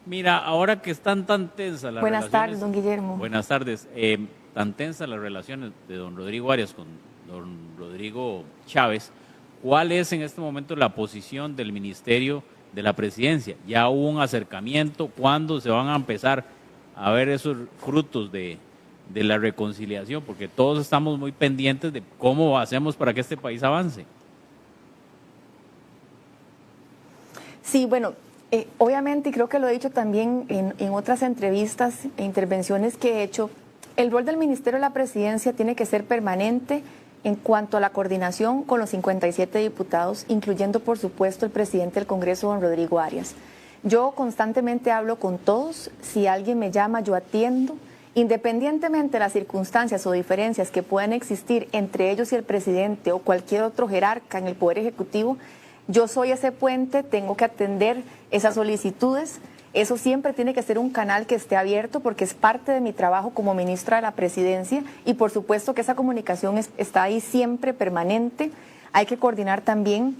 Mira, ahora que están tan tensas las Buenas tardes, relaciones. don Guillermo. Buenas tardes. Tan tensas las relaciones de don Rodrigo Arias con don Rodrigo Chávez, ¿cuál es en este momento la posición del Ministerio de la Presidencia? ¿Ya hubo un acercamiento? ¿Cuándo se van a empezar a ver esos frutos de la reconciliación? Porque todos estamos muy pendientes de cómo hacemos para que este país avance. Sí, bueno, obviamente, y creo que lo he dicho también en otras entrevistas e intervenciones que he hecho, el rol del Ministerio de la Presidencia tiene que ser permanente en cuanto a la coordinación con los 57 diputados, incluyendo, por supuesto, el presidente del Congreso, don Rodrigo Arias. Yo constantemente hablo con todos, si alguien me llama, yo atiendo, independientemente de las circunstancias o diferencias que puedan existir entre ellos y el presidente o cualquier otro jerarca en el Poder Ejecutivo. Yo soy ese puente, tengo que atender esas solicitudes. Eso siempre tiene que ser un canal que esté abierto porque es parte de mi trabajo como ministra de la Presidencia y por supuesto que esa comunicación está ahí siempre permanente. Hay que coordinar también,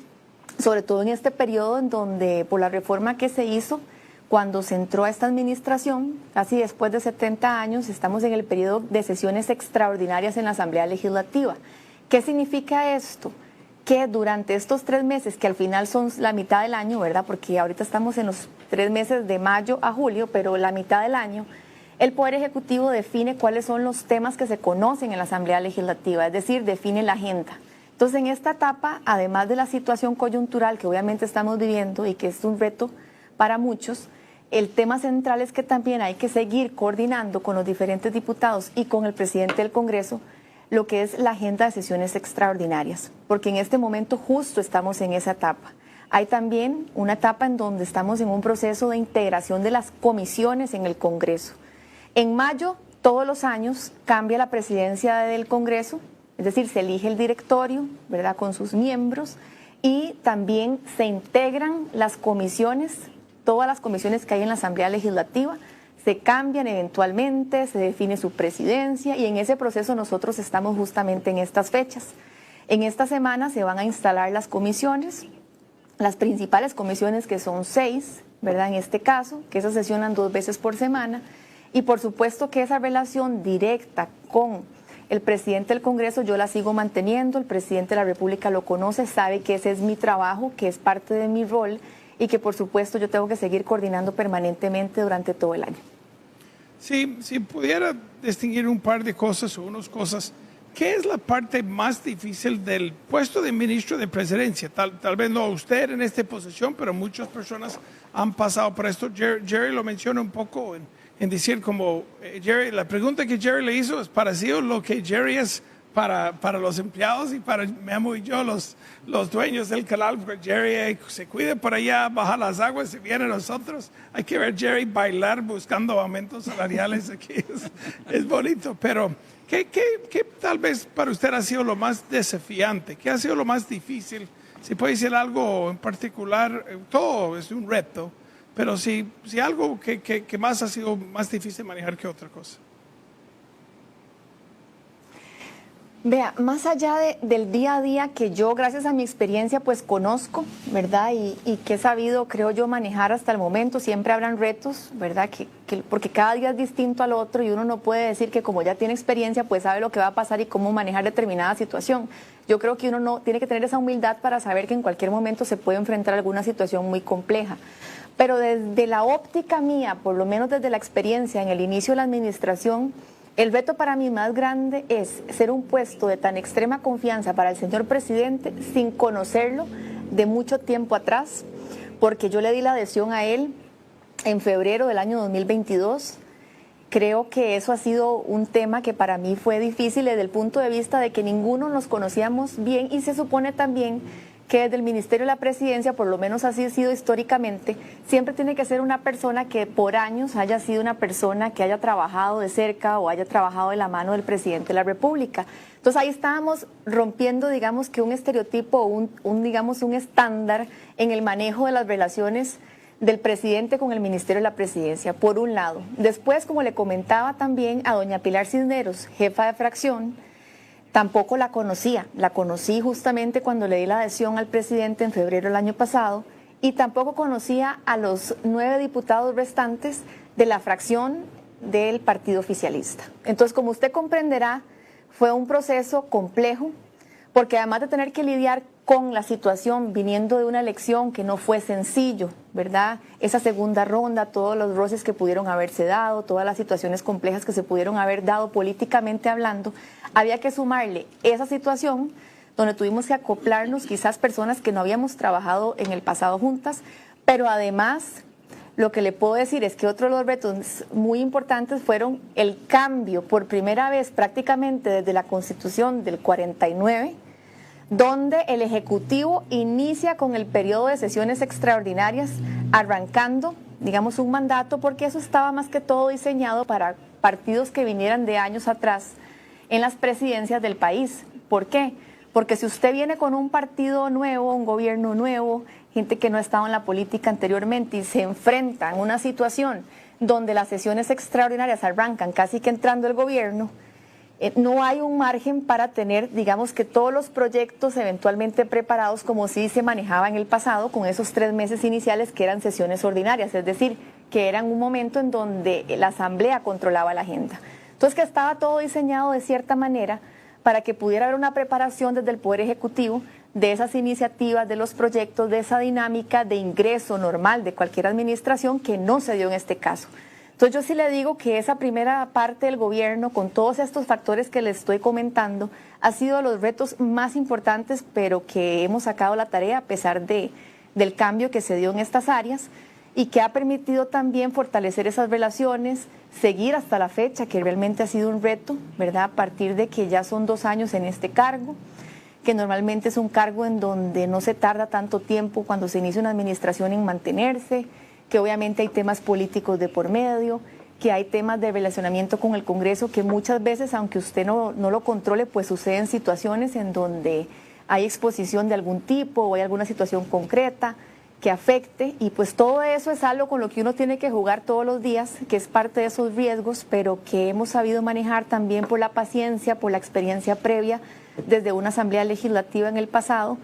sobre todo en este periodo en donde por la reforma que se hizo, cuando se entró a esta administración, casi después de 70 años, estamos en el periodo de sesiones extraordinarias en la Asamblea Legislativa. ¿Qué significa esto? Que durante estos 3 meses, que al final son la mitad del año, ¿verdad? Porque ahorita estamos en los 3 meses de mayo a julio, pero la mitad del año, el Poder Ejecutivo define cuáles son los temas que se conocen en la Asamblea Legislativa, es decir, define la agenda. Entonces, en esta etapa, además de la situación coyuntural que obviamente estamos viviendo y que es un reto para muchos, el tema central es que también hay que seguir coordinando con los diferentes diputados y con el presidente del Congreso lo que es la agenda de sesiones extraordinarias, porque en este momento justo estamos en esa etapa. Hay también una etapa en donde estamos en un proceso de integración de las comisiones en el Congreso. En mayo, todos los años, cambia la presidencia del Congreso, es decir, se elige el directorio, ¿verdad?, con sus miembros, y también se integran las comisiones, todas las comisiones que hay en la Asamblea Legislativa, se cambian eventualmente, se define su presidencia y en ese proceso nosotros estamos justamente en estas fechas. En esta semana se van a instalar las comisiones, las principales comisiones que son 6, ¿verdad? En este caso, que esas sesionan 2 veces por semana y por supuesto que esa relación directa con el presidente del Congreso yo la sigo manteniendo, el presidente de la República lo conoce, sabe que ese es mi trabajo, que es parte de mi rol y que por supuesto yo tengo que seguir coordinando permanentemente durante todo el año. Sí, si pudiera distinguir un par de cosas o unas cosas, ¿qué es la parte más difícil del puesto de ministro de Presidencia? Tal vez no usted en esta posición, pero muchas personas han pasado por esto. Jerry lo menciona un poco en decir como, Jerry, la pregunta que Jerry le hizo es parecido a lo que Jerry es para los empleados y para Memo y yo, los dueños del canal, porque Jerry se cuida por allá, baja las aguas y viene a nosotros. Hay que ver Jerry bailar buscando aumentos salariales aquí. Es bonito, pero ¿qué tal vez para usted ha sido lo más desafiante? ¿Qué ha sido lo más difícil? Si puede decir algo en particular, todo es un reto, pero si algo que más ha sido más difícil manejar que otra cosa. Vea, más allá del día a día que yo, gracias a mi experiencia, pues conozco, ¿verdad? Y que he sabido, creo yo, manejar hasta el momento, siempre habrán retos, ¿verdad? Porque cada día es distinto al otro y uno no puede decir que como ya tiene experiencia, pues sabe lo que va a pasar y cómo manejar determinada situación. Yo creo que uno no tiene que tener esa humildad para saber que en cualquier momento se puede enfrentar a alguna situación muy compleja. Pero desde la óptica mía, por lo menos desde la experiencia en el inicio de la administración, el reto para mí más grande es ser un puesto de tan extrema confianza para el señor presidente sin conocerlo de mucho tiempo atrás, porque yo le di la adhesión a él en febrero del año 2022. Creo que eso ha sido un tema que para mí fue difícil desde el punto de vista de que ninguno nos conocíamos bien y se supone también que desde el Ministerio de la Presidencia, por lo menos así ha sido históricamente, siempre tiene que ser una persona que por años haya sido una persona que haya trabajado de cerca o haya trabajado de la mano del presidente de la República. Entonces ahí estábamos rompiendo, digamos, que un estereotipo, digamos, un estándar en el manejo de las relaciones del presidente con el Ministerio de la Presidencia, por un lado. Después, como le comentaba también a doña Pilar Cisneros, jefa de fracción, tampoco la conocía. La conocí justamente cuando le di la adhesión al presidente en febrero del año pasado y tampoco conocía a los 9 diputados restantes de la fracción del partido oficialista. Entonces, como usted comprenderá, fue un proceso complejo, porque además de tener que lidiar con la situación viniendo de una elección que no fue sencillo, ¿verdad? Esa segunda ronda, todos los roces que pudieron haberse dado, todas las situaciones complejas que se pudieron haber dado políticamente hablando, había que sumarle esa situación donde tuvimos que acoplarnos quizás personas que no habíamos trabajado en el pasado juntas, pero además lo que le puedo decir es que otro de los retos muy importantes fueron el cambio por primera vez prácticamente desde la Constitución del 49, donde el Ejecutivo inicia con el periodo de sesiones extraordinarias, arrancando, digamos, un mandato, porque eso estaba más que todo diseñado para partidos que vinieran de años atrás en las presidencias del país. ¿Por qué? Porque si usted viene con un partido nuevo, un gobierno nuevo, gente que no ha estado en la política anteriormente y se enfrenta en una situación donde las sesiones extraordinarias arrancan casi que entrando el gobierno, no hay un margen para tener, digamos, que todos los proyectos eventualmente preparados como sí se manejaba en el pasado con esos 3 meses iniciales que eran sesiones ordinarias, es decir, que eran un momento en donde la Asamblea controlaba la agenda. Entonces, que estaba todo diseñado de cierta manera para que pudiera haber una preparación desde el Poder Ejecutivo de esas iniciativas, de los proyectos, de esa dinámica de ingreso normal de cualquier administración que no se dio en este caso. Entonces yo sí le digo que esa primera parte del gobierno, con todos estos factores que les estoy comentando, ha sido los retos más importantes, pero que hemos sacado la tarea a pesar del cambio que se dio en estas áreas y que ha permitido también fortalecer esas relaciones, seguir hasta la fecha, que realmente ha sido un reto, ¿verdad? A partir de que ya son 2 años en este cargo, que normalmente es un cargo en donde no se tarda tanto tiempo cuando se inicia una administración en mantenerse, que obviamente hay temas políticos de por medio, que hay temas de relacionamiento con el Congreso, que muchas veces, aunque usted no lo controle, pues suceden situaciones en donde hay exposición de algún tipo o hay alguna situación concreta que afecte, y pues todo eso es algo con lo que uno tiene que jugar todos los días, que es parte de esos riesgos, pero que hemos sabido manejar también por la paciencia, por la experiencia previa desde una asamblea legislativa en el pasado,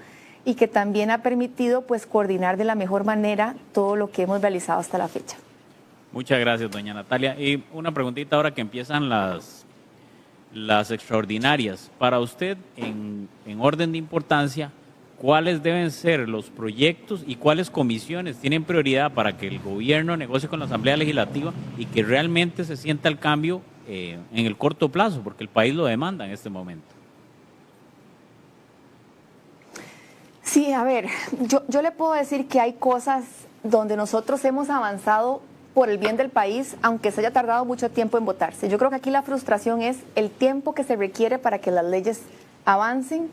y que también ha permitido pues coordinar de la mejor manera todo lo que hemos realizado hasta la fecha. Muchas gracias, doña Natalia. Y una preguntita ahora que empiezan las extraordinarias. Para usted, en orden de importancia, ¿cuáles deben ser los proyectos y cuáles comisiones tienen prioridad para que el gobierno negocie con la Asamblea Legislativa y que realmente se sienta el cambio en el corto plazo, porque el país lo demanda en este momento? Sí, a ver, yo le puedo decir que hay cosas donde nosotros hemos avanzado por el bien del país, aunque se haya tardado mucho tiempo en votarse. Yo creo que aquí la frustración es el tiempo que se requiere para que las leyes avancen,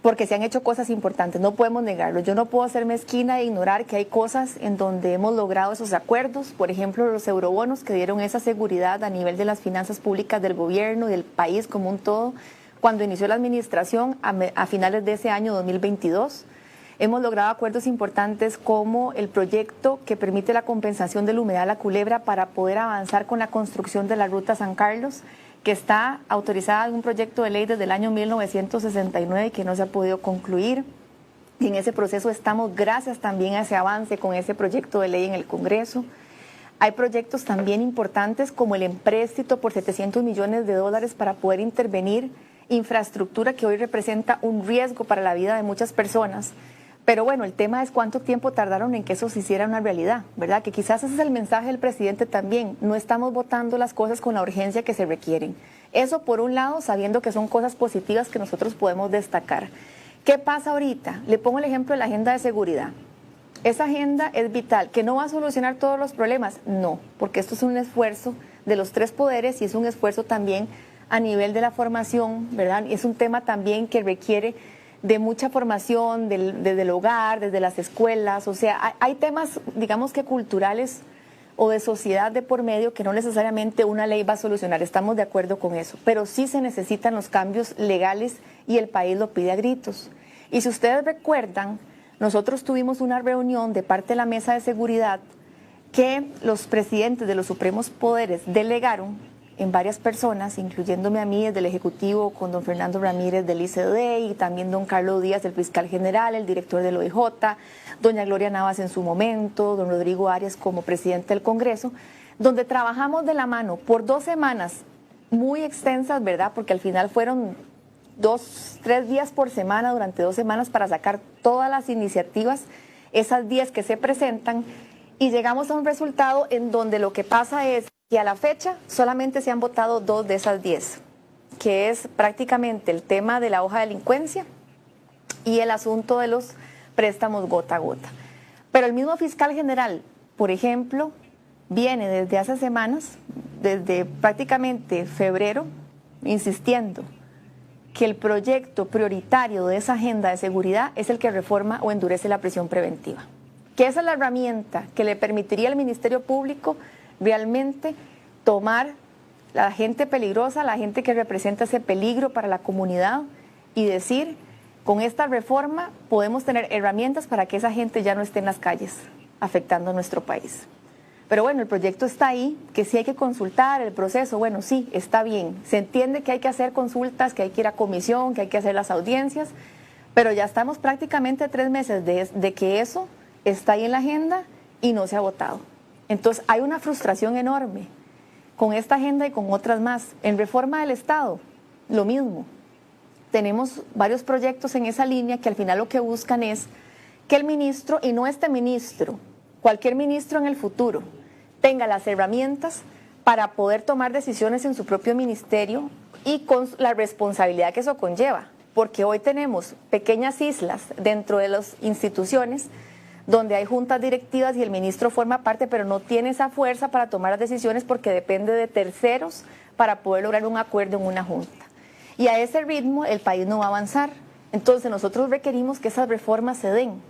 porque se han hecho cosas importantes, no podemos negarlo. Yo no puedo ser mezquina e ignorar que hay cosas en donde hemos logrado esos acuerdos, por ejemplo, los eurobonos que dieron esa seguridad a nivel de las finanzas públicas del gobierno y del país como un todo. Cuando inició la administración a finales de ese año 2022, hemos logrado acuerdos importantes como el proyecto que permite la compensación del humedal La Culebra para poder avanzar con la construcción de la ruta San Carlos, que está autorizada en un proyecto de ley desde el año 1969 y que no se ha podido concluir. Y en ese proceso estamos gracias también a ese avance con ese proyecto de ley en el Congreso. Hay proyectos también importantes como el empréstito por $700 millones para poder intervenir infraestructura que hoy representa un riesgo para la vida de muchas personas. Pero bueno, el tema es cuánto tiempo tardaron en que eso se hiciera una realidad, ¿verdad? Que quizás ese es el mensaje del presidente también. No estamos votando las cosas con la urgencia que se requieren. Eso por un lado, sabiendo que son cosas positivas que nosotros podemos destacar. ¿Qué pasa ahorita? Le pongo el ejemplo de la agenda de seguridad. Esa agenda es vital. ¿Que no va a solucionar todos los problemas? No, porque esto es un esfuerzo de los 3 poderes y es un esfuerzo también a nivel de la formación, ¿verdad? Es un tema también que requiere de mucha formación desde el hogar, desde las escuelas, o sea, hay temas, digamos que culturales o de sociedad de por medio que no necesariamente una ley va a solucionar, estamos de acuerdo con eso, pero sí se necesitan los cambios legales y el país lo pide a gritos. Y si ustedes recuerdan, nosotros tuvimos una reunión de parte de la Mesa de Seguridad que los presidentes de los supremos poderes delegaron en varias personas, incluyéndome a mí desde el Ejecutivo, con don Fernando Ramírez del ICD y también don Carlos Díaz, el fiscal general, el director del OIJ, doña Gloria Navas en su momento, don Rodrigo Arias como presidente del Congreso, donde trabajamos de la mano por 2 semanas muy extensas, ¿verdad? Porque al final fueron 2-3 días por semana durante 2 semanas para sacar todas las iniciativas, esas 10 que se presentan, y llegamos a un resultado en donde lo que pasa es que a la fecha solamente se han votado 2 de esas 10, que es prácticamente el tema de la hoja de delincuencia y el asunto de los préstamos gota a gota. Pero el mismo fiscal general, por ejemplo, viene desde hace semanas, desde prácticamente febrero, insistiendo que el proyecto prioritario de esa agenda de seguridad es el que reforma o endurece la prisión preventiva. Que esa es la herramienta que le permitiría al Ministerio Público realmente tomar la gente peligrosa, la gente que representa ese peligro para la comunidad y decir, con esta reforma podemos tener herramientas para que esa gente ya no esté en las calles afectando a nuestro país. Pero bueno, el proyecto está ahí, que sí hay que consultar el proceso, bueno, sí, está bien. Se entiende que hay que hacer consultas, que hay que ir a comisión, que hay que hacer las audiencias, pero ya estamos prácticamente 3 meses de que eso está ahí en la agenda y no se ha votado. Entonces hay una frustración enorme con esta agenda y con otras más. En reforma del Estado, lo mismo. Tenemos varios proyectos en esa línea que al final lo que buscan es que el ministro, y no este ministro, cualquier ministro en el futuro, tenga las herramientas para poder tomar decisiones en su propio ministerio y con la responsabilidad que eso conlleva. Porque hoy tenemos pequeñas islas dentro de las instituciones donde hay juntas directivas y el ministro forma parte, pero no tiene esa fuerza para tomar las decisiones porque depende de terceros para poder lograr un acuerdo en una junta. Y a ese ritmo el país no va a avanzar. Entonces nosotros requerimos que esas reformas se den.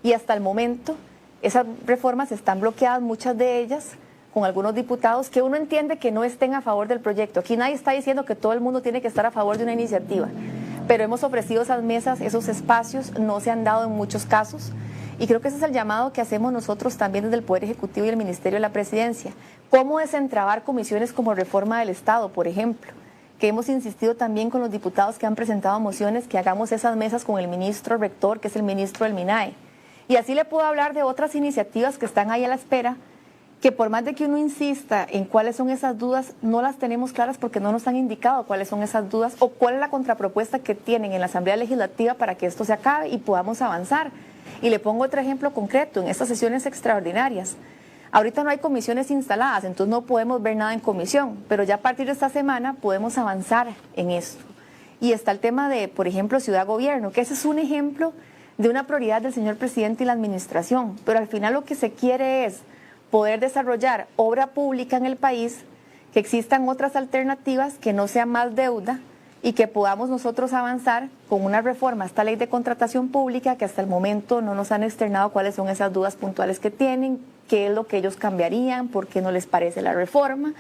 Y hasta el momento esas reformas están bloqueadas, muchas de ellas, con algunos diputados que uno entiende que no estén a favor del proyecto. Aquí nadie está diciendo que todo el mundo tiene que estar a favor de una iniciativa, pero hemos ofrecido esas mesas, esos espacios, no se han dado en muchos casos. Y creo que ese es el llamado que hacemos nosotros también desde el Poder Ejecutivo y el Ministerio de la Presidencia. ¿Cómo desentrabar comisiones como reforma del Estado, por ejemplo? Que hemos insistido también con los diputados que han presentado mociones que hagamos esas mesas con el ministro rector, que es el ministro del MINAE. Y así le puedo hablar de otras iniciativas que están ahí a la espera, que por más de que uno insista en cuáles son esas dudas, no las tenemos claras porque no nos han indicado cuáles son esas dudas o cuál es la contrapropuesta que tienen en la Asamblea Legislativa para que esto se acabe y podamos avanzar. Y le pongo otro ejemplo concreto, en estas sesiones extraordinarias. Ahorita no hay comisiones instaladas, entonces no podemos ver nada en comisión, pero ya a partir de esta semana podemos avanzar en esto. Y está el tema de, por ejemplo, ciudad-gobierno, que ese es un ejemplo de una prioridad del señor presidente y la administración, pero al final lo que se quiere es poder desarrollar obra pública en el país, que existan otras alternativas, que no sea más deuda, y que podamos nosotros avanzar con una reforma a esta ley de contratación pública que hasta el momento no nos han externado cuáles son esas dudas puntuales que tienen, qué es lo que ellos cambiarían, por qué no les parece la reforma.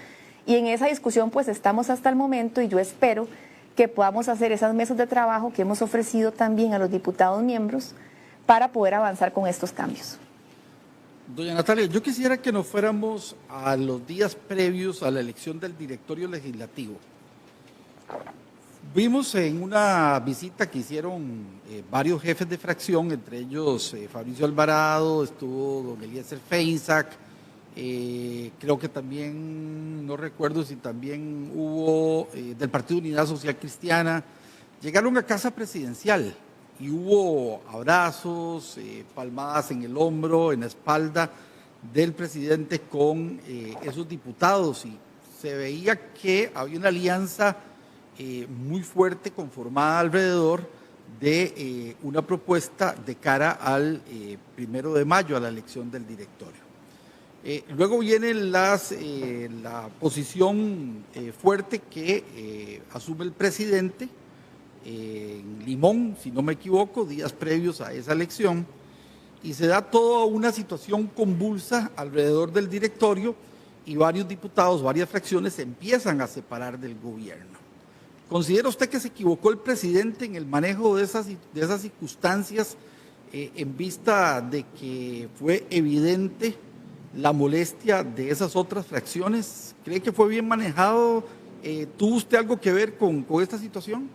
Y en esa discusión pues estamos hasta el momento y yo espero que podamos hacer esas mesas de trabajo que hemos ofrecido también a los diputados miembros para poder avanzar con estos cambios. Doña Natalia, yo quisiera que nos fuéramos a los días previos a la elección del directorio legislativo. Vimos en una visita que hicieron varios jefes de fracción, entre ellos Fabricio Alvarado, estuvo don Eliezer Feinsack, creo que también, no recuerdo si también hubo del Partido Unidad Social Cristiana, llegaron a Casa Presidencial y hubo abrazos, palmadas en el hombro, en la espalda del presidente con esos diputados y se veía que había una alianza muy fuerte conformada alrededor de una propuesta de cara al 1 de mayo, a la elección del directorio. Luego viene la posición fuerte que asume el presidente en Limón, si no me equivoco, días previos a esa elección, y se da toda una situación convulsa alrededor del directorio y varios diputados, varias fracciones se empiezan a separar del gobierno. ¿Considera usted que se equivocó el presidente en el manejo de esas circunstancias en vista de que fue evidente la molestia de esas otras fracciones? ¿Cree que fue bien manejado? ¿Tuvo usted algo que ver con esta situación?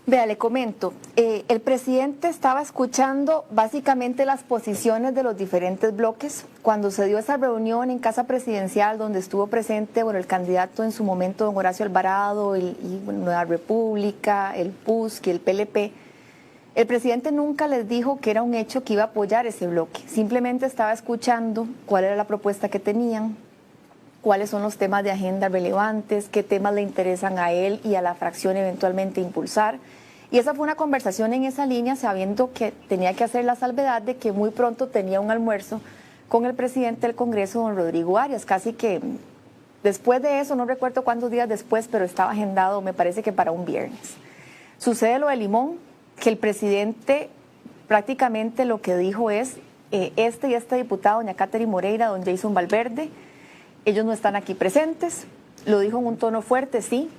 Vea, le comento, el presidente estaba escuchando básicamente las posiciones de los diferentes bloques cuando se dio esa reunión en Casa Presidencial donde estuvo presente el candidato en su momento, don Horacio Alvarado, y Nueva República, el PUSC y el PLP. El presidente nunca les dijo que era un hecho que iba a apoyar ese bloque, simplemente estaba escuchando cuál era la propuesta que tenían, cuáles son los temas de agenda relevantes, qué temas le interesan a él y a la fracción eventualmente impulsar. Y esa fue una conversación en esa línea, sabiendo que tenía que hacer la salvedad de que muy pronto tenía un almuerzo con el presidente del Congreso, don Rodrigo Arias, casi que después de eso, no recuerdo cuántos días después, pero estaba agendado, me parece que para un viernes. Sucede lo de Limón, que el presidente prácticamente lo que dijo es, este y este diputado, doña Catherine Moreira, don Jason Valverde, ellos no están aquí presentes, lo dijo en un tono fuerte, sí,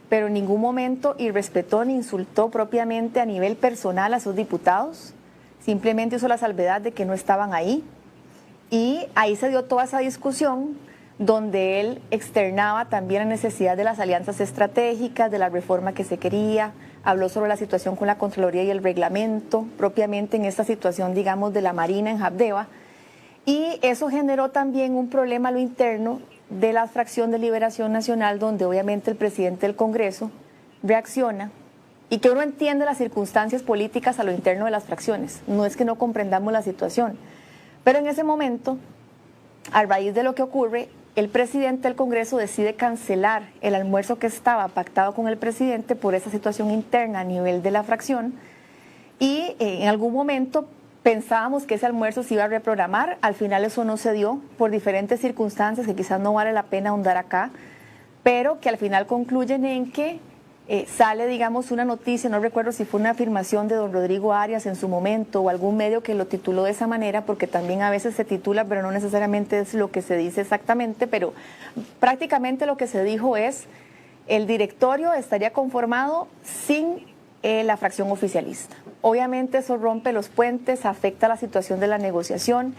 pero en ningún momento irrespetó ni insultó propiamente a nivel personal a sus diputados, simplemente hizo la salvedad de que no estaban ahí, y ahí se dio toda esa discusión donde él externaba también la necesidad de las alianzas estratégicas, de la reforma que se quería, habló sobre la situación con la Contraloría y el reglamento, propiamente en esta situación, digamos, de la Marina en Habdeba, y eso generó también un problema a lo interno de la fracción de Liberación Nacional, donde obviamente el presidente del Congreso reacciona y que uno entiende las circunstancias políticas a lo interno de las fracciones, no es que no comprendamos la situación, pero en ese momento, a raíz de lo que ocurre, el presidente del Congreso decide cancelar el almuerzo que estaba pactado con el presidente por esa situación interna a nivel de la fracción, y en algún momento pensábamos que ese almuerzo se iba a reprogramar, al final eso no se dio por diferentes circunstancias que quizás no vale la pena ahondar acá, pero que al final concluyen en que sale, digamos, una noticia, no recuerdo si fue una afirmación de don Rodrigo Arias en su momento o algún medio que lo tituló de esa manera, porque también a veces se titula, pero no necesariamente es lo que se dice exactamente, pero prácticamente lo que se dijo es, el directorio estaría conformado sin la fracción oficialista. Obviamente eso rompe los puentes, afecta la situación de la negociación,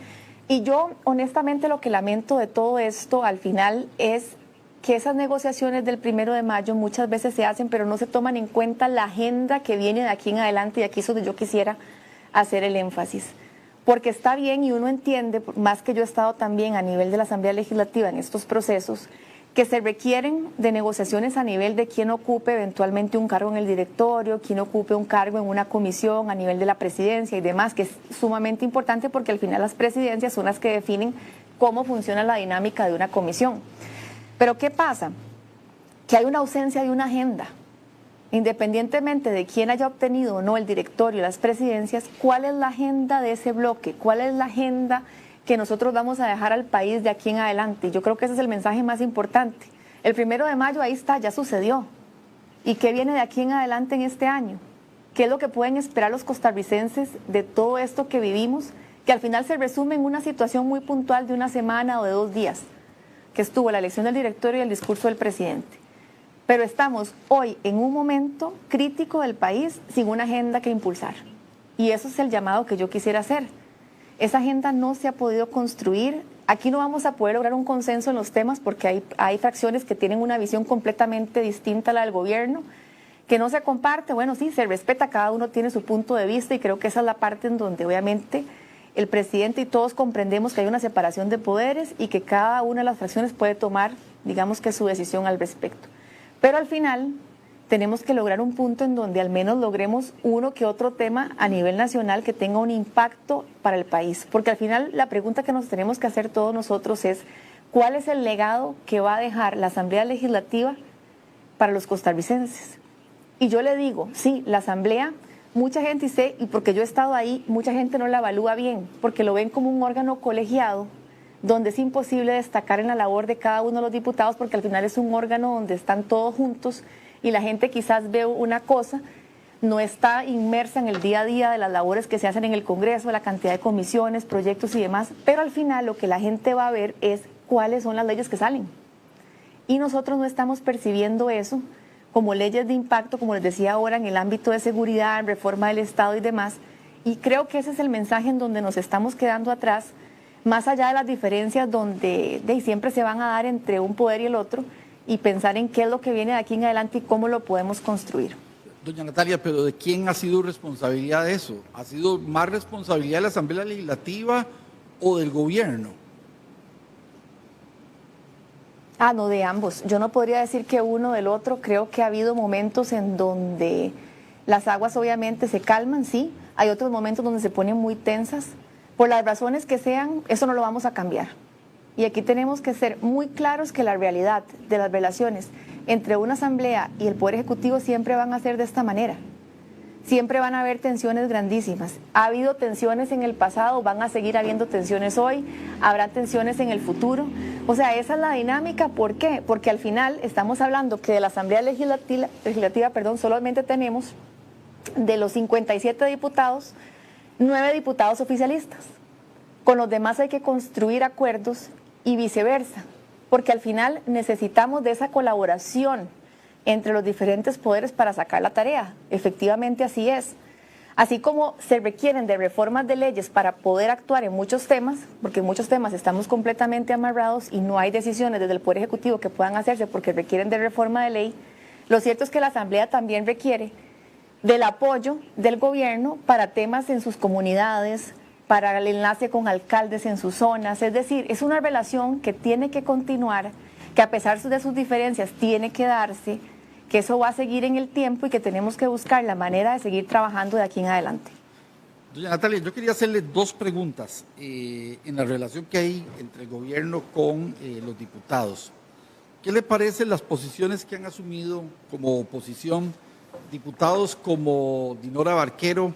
y yo honestamente lo que lamento de todo esto al final es que esas negociaciones del 1 de mayo muchas veces se hacen, pero no se toman en cuenta la agenda que viene de aquí en adelante, y aquí es donde yo quisiera hacer el énfasis. Porque está bien, y uno entiende, más que yo he estado también a nivel de la Asamblea Legislativa en estos procesos, que se requieren de negociaciones a nivel de quién ocupe eventualmente un cargo en el directorio, quién ocupe un cargo en una comisión a nivel de la presidencia y demás, que es sumamente importante porque al final las presidencias son las que definen cómo funciona la dinámica de una comisión. Pero ¿qué pasa? Que hay una ausencia de una agenda. Independientemente de quién haya obtenido o no el directorio y las presidencias, ¿cuál es la agenda de ese bloque? ¿Cuál es la agenda que nosotros vamos a dejar al país de aquí en adelante? Yo creo que ese es el mensaje más importante. El 1 de mayo, ahí está, ya sucedió. ¿Y qué viene de aquí en adelante en este año? ¿Qué es lo que pueden esperar los costarricenses de todo esto que vivimos? Que al final se resume en una situación muy puntual de una semana o de 2 días, que estuvo la elección del directorio y el discurso del presidente. Pero estamos hoy en un momento crítico del país sin una agenda que impulsar. Y eso es el llamado que yo quisiera hacer. Esa agenda no se ha podido construir. Aquí no vamos a poder lograr un consenso en los temas porque hay fracciones que tienen una visión completamente distinta a la del gobierno, que no se comparte. Bueno, sí, se respeta, cada uno tiene su punto de vista, y creo que esa es la parte en donde obviamente el presidente y todos comprendemos que hay una separación de poderes y que cada una de las fracciones puede tomar, digamos, que su decisión al respecto. Pero al final tenemos que lograr un punto en donde al menos logremos uno que otro tema a nivel nacional que tenga un impacto para el país. Porque al final la pregunta que nos tenemos que hacer todos nosotros es, ¿cuál es el legado que va a dejar la Asamblea Legislativa para los costarricenses? Y yo le digo, sí, la Asamblea, mucha gente dice, y porque yo he estado ahí, mucha gente no la evalúa bien, porque lo ven como un órgano colegiado, donde es imposible destacar en la labor de cada uno de los diputados, porque al final es un órgano donde están todos juntos, y la gente quizás ve una cosa, no está inmersa en el día a día de las labores que se hacen en el Congreso, la cantidad de comisiones, proyectos y demás, pero al final lo que la gente va a ver es cuáles son las leyes que salen. Y nosotros no estamos percibiendo eso como leyes de impacto, como les decía ahora, en el ámbito de seguridad, reforma del Estado y demás, Y creo que ese es el mensaje en donde nos estamos quedando atrás, más allá de las diferencias donde siempre se van a dar entre un poder y el otro, y pensar en qué es lo que viene de aquí en adelante y cómo lo podemos construir. Doña Natalia, pero ¿de quién ha sido responsabilidad de eso? ¿Ha sido más responsabilidad de la Asamblea Legislativa o del gobierno? No, de ambos. Yo no podría decir que uno del otro. Creo que ha habido momentos en donde las aguas obviamente se calman, sí. Hay otros momentos donde se ponen muy tensas. Por las razones que sean, eso no lo vamos a cambiar. Y aquí tenemos que ser muy claros que la realidad de las relaciones entre una asamblea y el Poder Ejecutivo siempre van a ser de esta manera. Siempre van a haber tensiones grandísimas. Ha habido tensiones en el pasado, van a seguir habiendo tensiones hoy, habrá tensiones en el futuro. O sea, esa es la dinámica. ¿Por qué? Porque al final estamos hablando que de la Asamblea Legislativa, solamente tenemos de los 57 diputados, 9 diputados oficialistas. Con los demás hay que construir acuerdos y viceversa, porque al final necesitamos de esa colaboración entre los diferentes poderes para sacar la tarea. Efectivamente así es. Así como se requieren de reformas de leyes para poder actuar en muchos temas, porque en muchos temas estamos completamente amarrados y no hay decisiones desde el Poder Ejecutivo que puedan hacerse porque requieren de reforma de ley, lo cierto es que la Asamblea también requiere del apoyo del gobierno para temas en sus comunidades, para el enlace con alcaldes en sus zonas. Es decir, es una relación que tiene que continuar, que a pesar de sus diferencias tiene que darse, que eso va a seguir en el tiempo y que tenemos que buscar la manera de seguir trabajando de aquí en adelante. Doña Natalia, yo quería hacerle dos preguntas en la relación que hay entre el gobierno con los diputados. ¿Qué le parecen las posiciones que han asumido como oposición diputados como Dinora Barquero,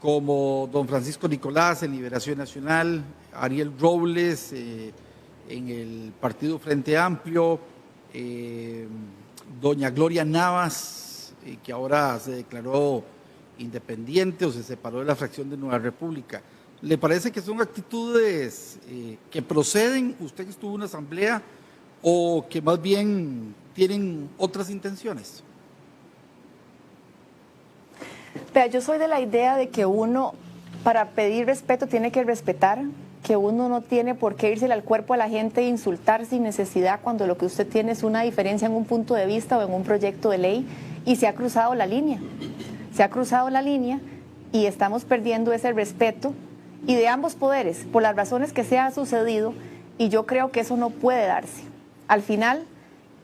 como don Francisco Nicolás en Liberación Nacional, Ariel Robles en el Partido Frente Amplio, doña Gloria Navas, que ahora se declaró independiente o se separó de la fracción de Nueva República? ¿Le parece que son actitudes que proceden, usted que estuvo en una asamblea, o que más bien tienen otras intenciones? Pero yo soy de la idea de que uno, para pedir respeto, tiene que respetar, que uno no tiene por qué irse al cuerpo a la gente e insultar sin necesidad cuando lo que usted tiene es una diferencia en un punto de vista o en un proyecto de ley y se ha cruzado la línea. Se ha cruzado la línea y estamos perdiendo ese respeto y de ambos poderes, por las razones que se ha sucedido, y yo creo que eso no puede darse. Al final,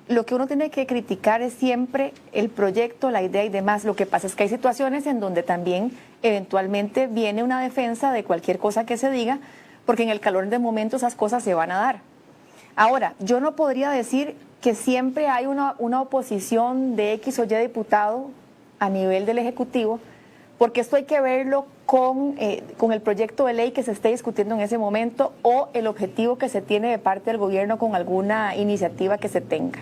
lo que uno tiene que criticar es siempre el proyecto, la idea y demás. Lo que pasa es que hay situaciones en donde también eventualmente viene una defensa de cualquier cosa que se diga, porque en el calor de momento esas cosas se van a dar. Ahora, yo no podría decir que siempre hay una oposición de X o Y diputado a nivel del Ejecutivo, porque esto hay que verlo con el proyecto de ley que se esté discutiendo en ese momento o el objetivo que se tiene de parte del gobierno con alguna iniciativa que se tenga.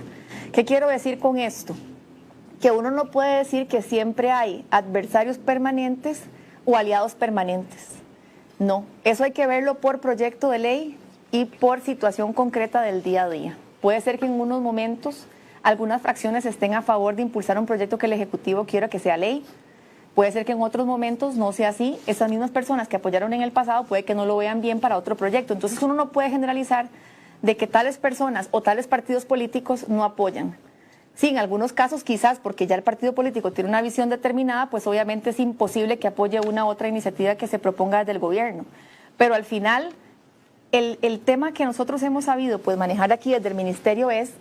¿Qué quiero decir con esto? Que uno no puede decir que siempre hay adversarios permanentes o aliados permanentes. No, eso hay que verlo por proyecto de ley y por situación concreta del día a día. Puede ser que en unos momentos algunas fracciones estén a favor de impulsar un proyecto que el Ejecutivo quiera que sea ley. Puede ser que en otros momentos no sea así. Esas mismas personas que apoyaron en el pasado puede que no lo vean bien para otro proyecto. Entonces uno no puede generalizar de que tales personas o tales partidos políticos no apoyan. Sí, en algunos casos quizás porque ya el partido político tiene una visión determinada, pues obviamente es imposible que apoye una u otra iniciativa que se proponga desde el gobierno. Pero al final, el tema que nosotros hemos sabido pues manejar aquí desde el ministerio es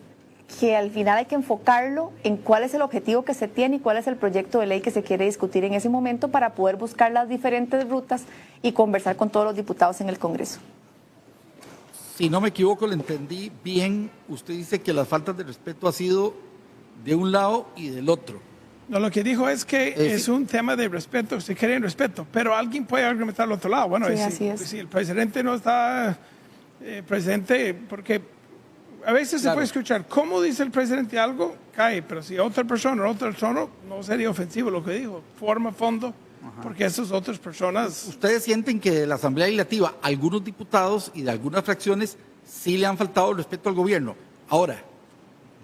que al final hay que enfocarlo en cuál es el objetivo que se tiene y cuál es el proyecto de ley que se quiere discutir en ese momento para poder buscar las diferentes rutas y conversar con todos los diputados en el Congreso. Si no me equivoco, le entendí bien. Usted dice que las faltas de respeto ha sido de un lado y del otro. No, lo que dijo es que es un tema de respeto, se quiere respeto, pero alguien puede argumentar al otro lado. Bueno, sí, así es. Si el presidente no está presente, porque a veces se puede escuchar, ¿cómo dice el presidente algo? Cae, pero si otra persona o otro tono, no sería ofensivo lo que dijo, forma, fondo, porque esas otras personas... ¿Ustedes sienten que de la Asamblea Legislativa algunos diputados y de algunas fracciones sí le han faltado el respeto al gobierno? Ahora,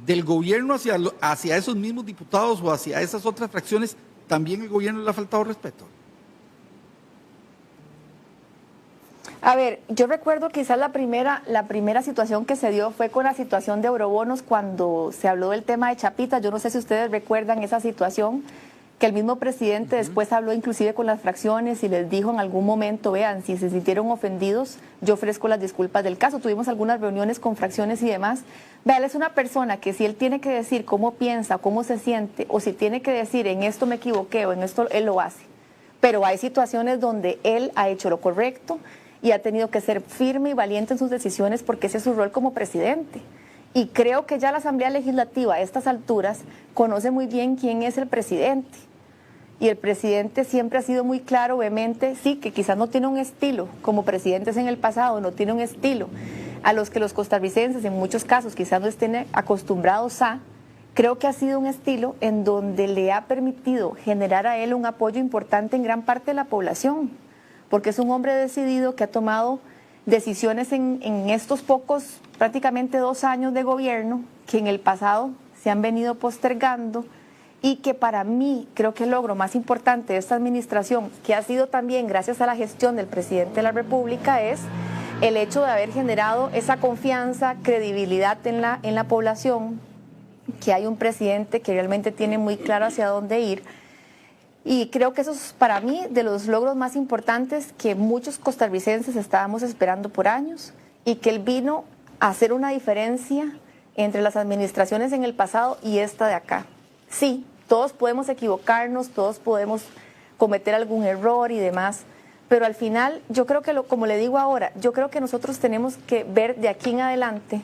del gobierno hacia esos mismos diputados o hacia esas otras fracciones, ¿también el gobierno le ha faltado respeto? A ver, yo recuerdo quizás la primera situación que se dio fue con la situación de eurobonos cuando se habló del tema de Chapita. Yo no sé si ustedes recuerdan esa situación, que el mismo presidente después habló inclusive con las fracciones y les dijo en algún momento, vean, si se sintieron ofendidos, yo ofrezco las disculpas del caso. Tuvimos algunas reuniones con fracciones y demás. Vean, él es una persona que si él tiene que decir cómo piensa, cómo se siente, o si tiene que decir en esto me equivoqué o en esto, él lo hace. Pero hay situaciones donde él ha hecho lo correcto y ha tenido que ser firme y valiente en sus decisiones porque ese es su rol como presidente. Y creo que ya la Asamblea Legislativa a estas alturas conoce muy bien quién es el presidente. Y el presidente siempre ha sido muy claro, vehemente, sí, que quizás no tiene un estilo, como presidentes en el pasado, no tiene un estilo a los que los costarricenses en muchos casos quizás no estén acostumbrados a. Creo que ha sido un estilo en donde le ha permitido generar a él un apoyo importante en gran parte de la población, porque es un hombre decidido que ha tomado decisiones en estos pocos, prácticamente 2 años de gobierno, que en el pasado se han venido postergando, y que para mí creo que el logro más importante de esta administración, que ha sido también gracias a la gestión del presidente de la República, es el hecho de haber generado esa confianza, credibilidad en la población, que hay un presidente que realmente tiene muy claro hacia dónde ir. Y creo que eso es para mí de los logros más importantes que muchos costarricenses estábamos esperando por años, y que él vino a hacer una diferencia entre las administraciones en el pasado y esta de acá. Sí, todos podemos equivocarnos, todos podemos cometer algún error y demás, pero al final yo creo que, como le digo ahora, yo creo que nosotros tenemos que ver de aquí en adelante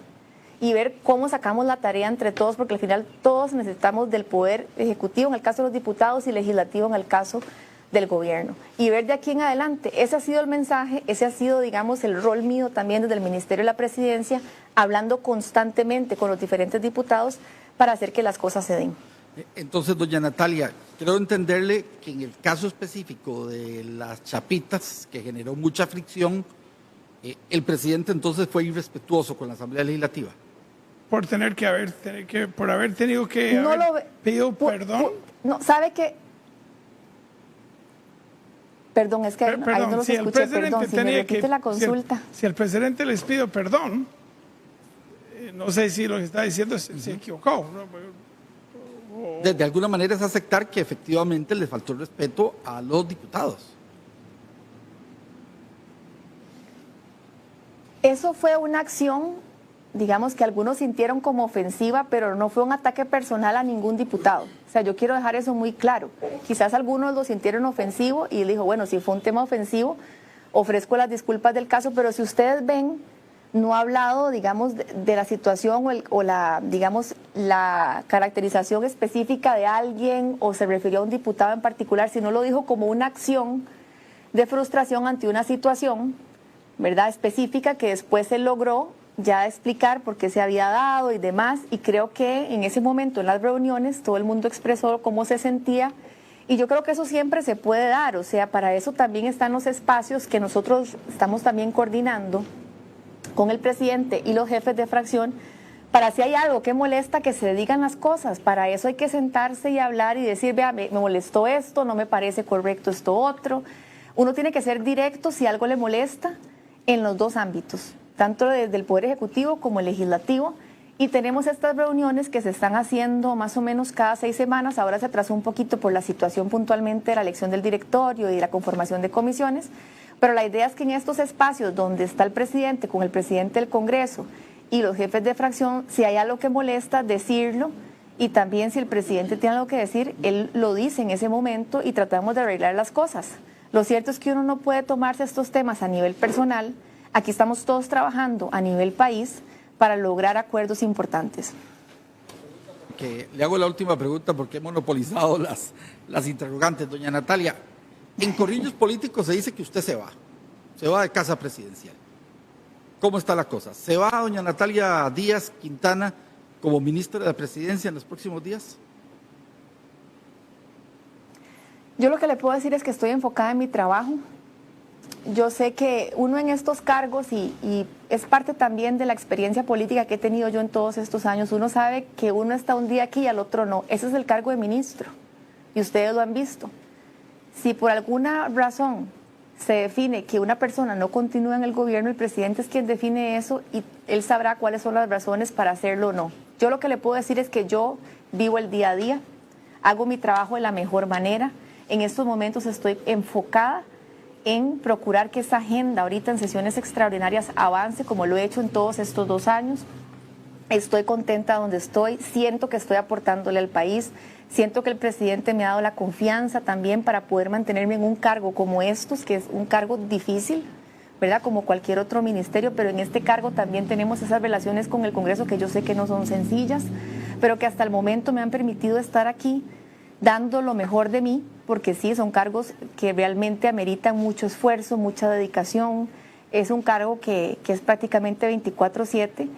y ver cómo sacamos la tarea entre todos, porque al final todos necesitamos del poder ejecutivo en el caso de los diputados y legislativo en el caso del gobierno. Y ver de aquí en adelante, ese ha sido el mensaje, ese ha sido, digamos, el rol mío también desde el Ministerio de la Presidencia, hablando constantemente con los diferentes diputados para hacer que las cosas se den. Entonces, doña Natalia, quiero entenderle que en el caso específico de las chapitas, que generó mucha fricción, el presidente entonces fue irrespetuoso con la Asamblea Legislativa. Por por haber tenido que no haber pedido perdón. No, ¿sabe qué? Perdón, es que ahí no los escuché, perdón, si me repite la consulta. Si el presidente les pidió perdón, no sé si lo que está diciendo se equivocó. De alguna manera es aceptar que efectivamente le faltó el respeto a los diputados. Eso fue una acción, digamos, que algunos sintieron como ofensiva, pero no fue un ataque personal a ningún diputado. O sea, yo quiero dejar eso muy claro. Quizás algunos lo sintieron ofensivo y dijo, bueno, si fue un tema ofensivo, ofrezco las disculpas del caso, pero si ustedes ven, no ha hablado, digamos, de la situación o la, digamos, la caracterización específica de alguien o se refirió a un diputado en particular, sino lo dijo como una acción de frustración ante una situación, ¿verdad?, específica que después se logró ya explicar por qué se había dado y demás, y creo que en ese momento en las reuniones todo el mundo expresó cómo se sentía, y yo creo que eso siempre se puede dar, o sea, para eso también están los espacios que nosotros estamos también coordinando con el presidente y los jefes de fracción, para si hay algo que molesta, que se digan las cosas. Para eso hay que sentarse y hablar y decir, vea, me molestó esto, no me parece correcto esto otro. Uno tiene que ser directo si algo le molesta en los dos ámbitos, tanto desde el Poder Ejecutivo como el Legislativo, y tenemos estas reuniones que se están haciendo más o menos cada 6 semanas, ahora se atrasó un poquito por la situación puntualmente de la elección del directorio y la conformación de comisiones, pero la idea es que en estos espacios donde está el presidente con el presidente del Congreso y los jefes de fracción, si hay algo que molesta, decirlo, y también si el presidente tiene algo que decir, él lo dice en ese momento y tratamos de arreglar las cosas. Lo cierto es que uno no puede tomarse estos temas a nivel personal, aquí estamos todos trabajando a nivel país para lograr acuerdos importantes. Le hago la última pregunta porque he monopolizado las interrogantes. Doña Natalia, en corrillos políticos se dice que usted se va de casa presidencial. ¿Cómo está la cosa? ¿Se va doña Natalia Díaz Quintana como ministra de la Presidencia en los próximos días? Yo lo que le puedo decir es que estoy enfocada en mi trabajo. Yo sé que uno en estos cargos, y es parte también de la experiencia política que he tenido yo en todos estos años, uno sabe que uno está un día aquí y al otro no. Ese es el cargo de ministro y ustedes lo han visto. Si por alguna razón se define que una persona no continúa en el gobierno, el presidente es quien define eso y él sabrá cuáles son las razones para hacerlo o no. Yo lo que le puedo decir es que yo vivo el día a día, hago mi trabajo de la mejor manera. En estos momentos estoy enfocada en procurar que esa agenda ahorita en sesiones extraordinarias avance como lo he hecho en todos estos 2 años. Estoy contenta donde estoy, siento que estoy aportándole al país, siento que el presidente me ha dado la confianza también para poder mantenerme en un cargo como estos, que es un cargo difícil, ¿verdad? Como cualquier otro ministerio, pero en este cargo también tenemos esas relaciones con el Congreso que yo sé que no son sencillas, pero que hasta el momento me han permitido estar aquí dando lo mejor de mí, porque sí, son cargos que realmente ameritan mucho esfuerzo, mucha dedicación. Es un cargo que es prácticamente 24/7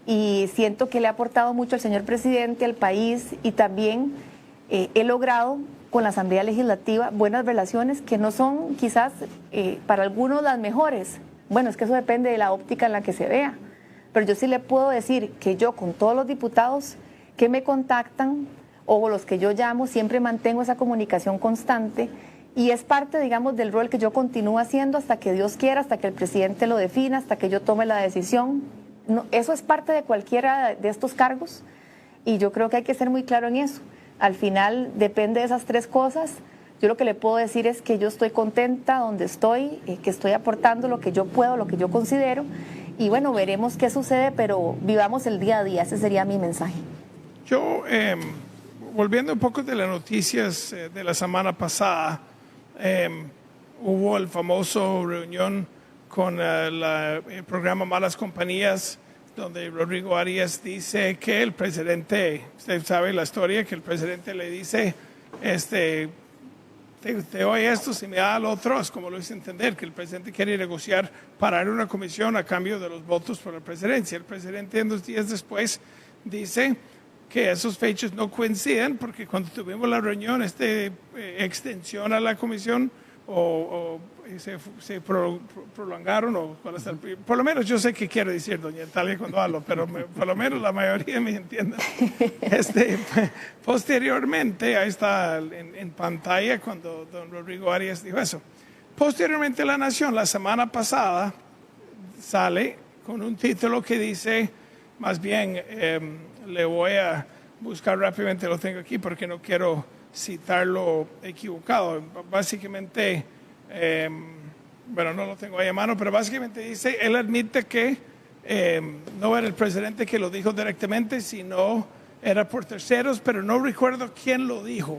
y siento que le ha aportado mucho al señor presidente, al país, y también he logrado con la Asamblea Legislativa buenas relaciones que no son quizás para algunos las mejores. Bueno, es que eso depende de la óptica en la que se vea, pero yo sí le puedo decir que yo con todos los diputados que me contactan o los que yo llamo, siempre mantengo esa comunicación constante y es parte, digamos, del rol que yo continúo haciendo hasta que Dios quiera, hasta que el presidente lo defina, hasta que yo tome la decisión. No, eso es parte de cualquiera de estos cargos y yo creo que hay que ser muy claro en eso. Al final depende de esas 3 cosas. Yo lo que le puedo decir es que yo estoy contenta donde estoy, que estoy aportando lo que yo puedo, lo que yo considero y bueno, veremos qué sucede, pero vivamos el día a día, ese sería mi mensaje. Yo, volviendo un poco de las noticias de la semana pasada, hubo el famoso reunión con el programa Malas Compañías, donde Rodrigo Arias dice que el presidente, usted sabe la historia, que el presidente le dice, te doy esto si me da lo otro, es como lo hice entender, que el presidente quiere negociar parar una comisión a cambio de los votos por la presidencia. El presidente 2 días después dice que esos fechas no coinciden porque cuando tuvimos la reunión, extensión a la comisión se prolongaron, por lo menos yo sé qué quiere decir doña Natalia cuando hablo, pero por lo menos la mayoría me entiende. Posteriormente, ahí está en pantalla cuando don Rodrigo Arias dijo eso. Posteriormente La Nación, la semana pasada, sale con un título que dice, más bien, le voy a buscar rápidamente, lo tengo aquí porque no quiero citarlo equivocado. Básicamente, bueno, no lo tengo ahí a mano, pero básicamente dice, él admite que no era el presidente que lo dijo directamente, sino era por terceros, pero no recuerdo quién lo dijo.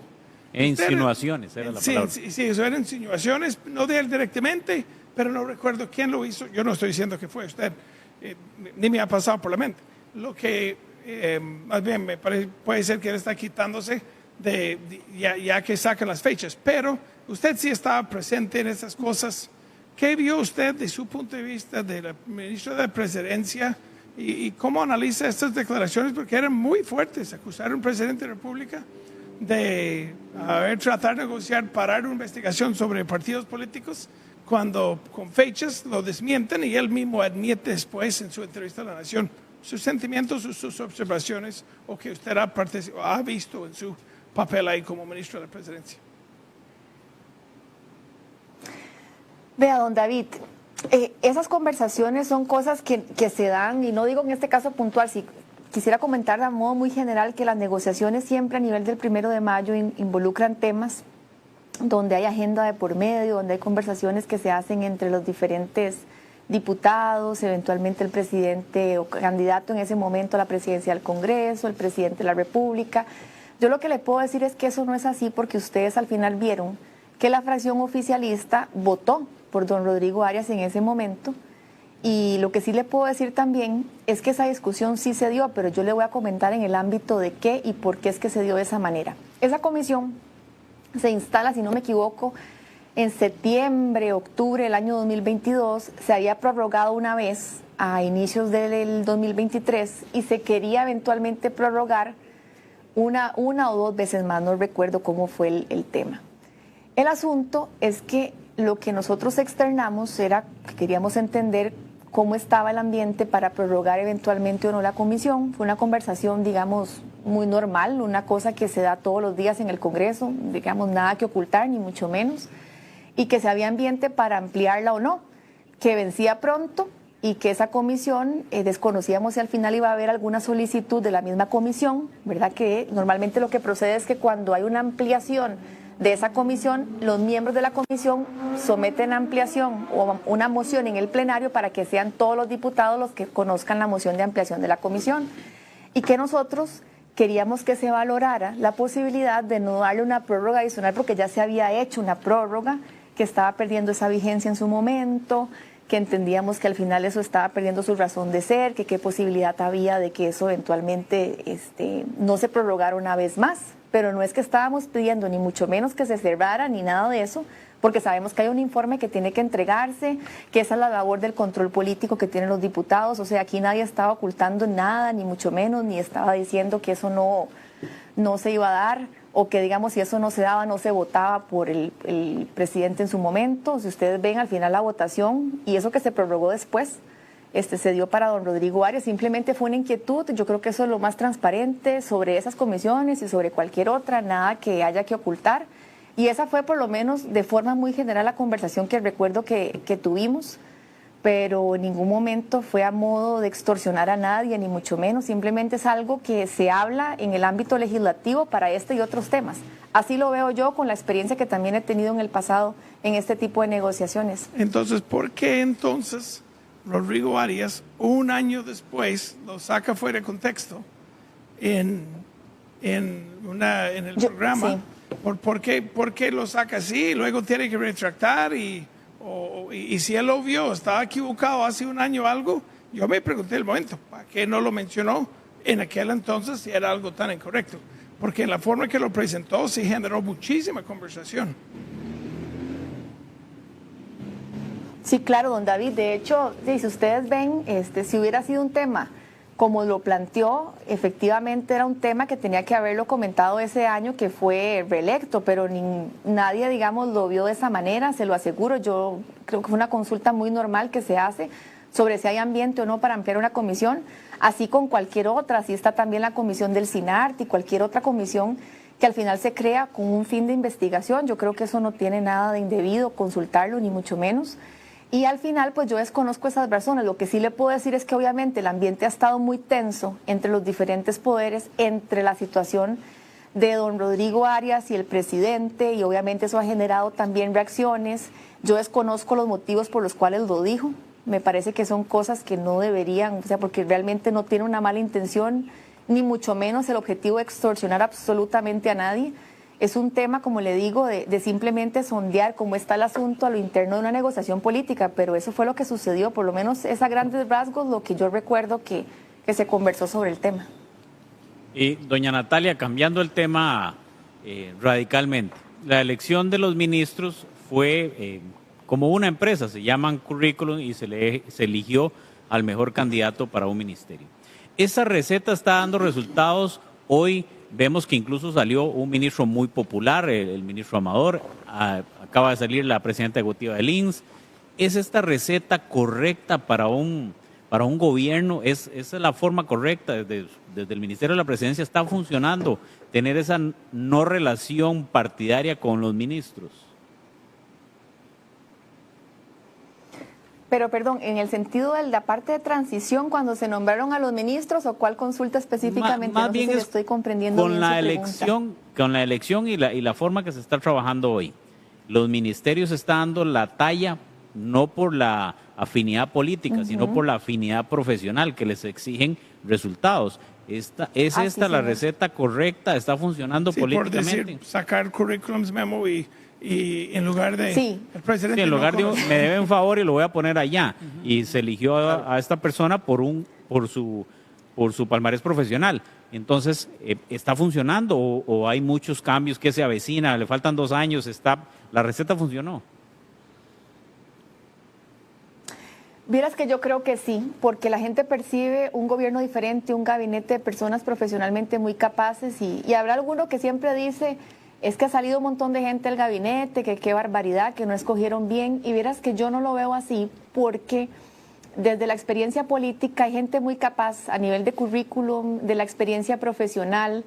Insinuaciones era la palabra. Sí, eso eran insinuaciones, no de él directamente, pero no recuerdo quién lo hizo. Yo no estoy diciendo que fue usted, ni me ha pasado por la mente. Lo que más bien me parece, puede ser que él está quitándose ya que saca las fechas, pero usted sí estaba presente en esas cosas. ¿Qué vio usted de su punto de vista del ministro de la Presidencia y cómo analiza estas declaraciones? Porque eran muy fuertes, acusar a un presidente de la República de tratar de negociar, parar una investigación sobre partidos políticos, cuando con fechas lo desmienten y él mismo admite después en su entrevista a La Nación. Sus sentimientos, sus observaciones, o que usted ha visto en su papel ahí como ministro de la Presidencia. Vea, don David, esas conversaciones son cosas que se dan, y no digo en este caso puntual, si quisiera comentar de modo muy general que las negociaciones siempre a nivel del 1 de mayo involucran temas donde hay agenda de por medio, donde hay conversaciones que se hacen entre los diferentes diputados, eventualmente el presidente o candidato en ese momento a la presidencia del Congreso, el presidente de la República. Yo lo que le puedo decir es que eso no es así porque ustedes al final vieron que la fracción oficialista votó por don Rodrigo Arias en ese momento y lo que sí le puedo decir también es que esa discusión sí se dio, pero yo le voy a comentar en el ámbito de qué y por qué es que se dio de esa manera. Esa comisión se instala, si no me equivoco, en septiembre, octubre del año 2022, se había prorrogado una vez a inicios del 2023 y se quería eventualmente prorrogar una o 2 veces más, no recuerdo cómo fue el tema. El asunto es que lo que nosotros externamos era que queríamos entender cómo estaba el ambiente para prorrogar eventualmente o no la comisión. Fue una conversación, digamos, muy normal, una cosa que se da todos los días en el Congreso, digamos, nada que ocultar, ni mucho menos. y que si había ambiente para ampliarla o no, que vencía pronto y que esa comisión, desconocíamos si al final iba a haber alguna solicitud de la misma comisión, ¿verdad? Que normalmente lo que procede es que cuando hay una ampliación de esa comisión, los miembros de la comisión someten ampliación o una moción en el plenario para que sean todos los diputados los que conozcan la moción de ampliación de la comisión. Y que nosotros queríamos que se valorara la posibilidad de no darle una prórroga adicional porque ya se había hecho una prórroga que estaba perdiendo esa vigencia en su momento, que entendíamos que al final eso estaba perdiendo su razón de ser, que qué posibilidad había de que eso eventualmente no se prorrogara una vez más. Pero no es que estábamos pidiendo ni mucho menos que se cerrara ni nada de eso, porque sabemos que hay un informe que tiene que entregarse, que esa es la labor del control político que tienen los diputados. O sea, aquí nadie estaba ocultando nada, ni mucho menos, ni estaba diciendo que eso no se iba a dar, o que digamos si eso no se daba, no se votaba por el presidente en su momento. Si ustedes ven al final la votación, y eso que se prorrogó después, se dio para don Rodrigo Arias, simplemente fue una inquietud. Yo creo que eso es lo más transparente sobre esas comisiones y sobre cualquier otra, nada que haya que ocultar. Y esa fue por lo menos de forma muy general la conversación que recuerdo que tuvimos, pero en ningún momento fue a modo de extorsionar a nadie, ni mucho menos, simplemente es algo que se habla en el ámbito legislativo para este y otros temas. Así lo veo yo con la experiencia que también he tenido en el pasado en este tipo de negociaciones. Entonces, ¿por qué entonces Rodrigo Arias, un año después, lo saca fuera de contexto en el programa? Sí. ¿Por qué lo saca así y luego tiene que retractar? Y si él lo vio, estaba equivocado hace un año o algo, yo me pregunté el momento, ¿para qué no lo mencionó en aquel entonces si era algo tan incorrecto? Porque en la forma que lo presentó sí generó muchísima conversación. Sí, claro, don David. De hecho, si ustedes ven, si hubiera sido un tema como lo planteó, efectivamente era un tema que tenía que haberlo comentado ese año que fue reelecto, pero nadie, digamos, lo vio de esa manera, se lo aseguro. Yo creo que fue una consulta muy normal que se hace sobre si hay ambiente o no para ampliar una comisión, así con cualquier otra. Así está también la comisión del CINART y cualquier otra comisión que al final se crea con un fin de investigación. Yo creo que eso no tiene nada de indebido consultarlo, ni mucho menos. Y al final, pues yo desconozco esas razones. Lo que sí le puedo decir es que obviamente el ambiente ha estado muy tenso entre los diferentes poderes, entre la situación de don Rodrigo Arias y el presidente, y obviamente eso ha generado también reacciones. Yo desconozco los motivos por los cuales lo dijo. Me parece que son cosas que no deberían, o sea, porque realmente no tiene una mala intención, ni mucho menos el objetivo de extorsionar absolutamente a nadie. Es un tema, como le digo, de simplemente sondear cómo está el asunto a lo interno de una negociación política, pero eso fue lo que sucedió, por lo menos es a grandes rasgos lo que yo recuerdo que se conversó sobre el tema. Y doña Natalia, cambiando el tema radicalmente, la elección de los ministros fue como una empresa, se llaman currículum y se eligió al mejor candidato para un ministerio. Esa receta está dando resultados. Hoy vemos que incluso salió un ministro muy popular, el ministro Amador, acaba de salir la presidenta ejecutiva del INS. ¿Es esta receta correcta para un gobierno? ¿Esa es la forma correcta? Desde el Ministerio de la Presidencia está funcionando tener esa no relación partidaria con los ministros. Pero perdón, ¿en el sentido de la parte de transición cuando se nombraron a los ministros o cuál consulta específicamente? Más no sé bien si le es estoy comprendiendo con bien la su elección, con la elección y la forma que se está trabajando hoy. Los ministerios están dando la talla no por la afinidad política, sino por la afinidad profesional que les exigen resultados. ¿Es esta la receta correcta? ¿Está funcionando políticamente? Por decir, sacar currículums memo y en lugar de el presidente. Sí, en lugar de me debe un favor y lo voy a poner allá. Y se eligió a esta persona por su palmarés profesional. Entonces, ¿está funcionando o hay muchos cambios que se avecina? Le faltan 2 años, la receta funcionó. Vieras que yo creo que sí, porque la gente percibe un gobierno diferente, un gabinete de personas profesionalmente muy capaces y habrá alguno que siempre dice, es que ha salido un montón de gente del gabinete, que qué barbaridad, que no escogieron bien, y vieras que yo no lo veo así, porque desde la experiencia política hay gente muy capaz a nivel de currículum, de la experiencia profesional,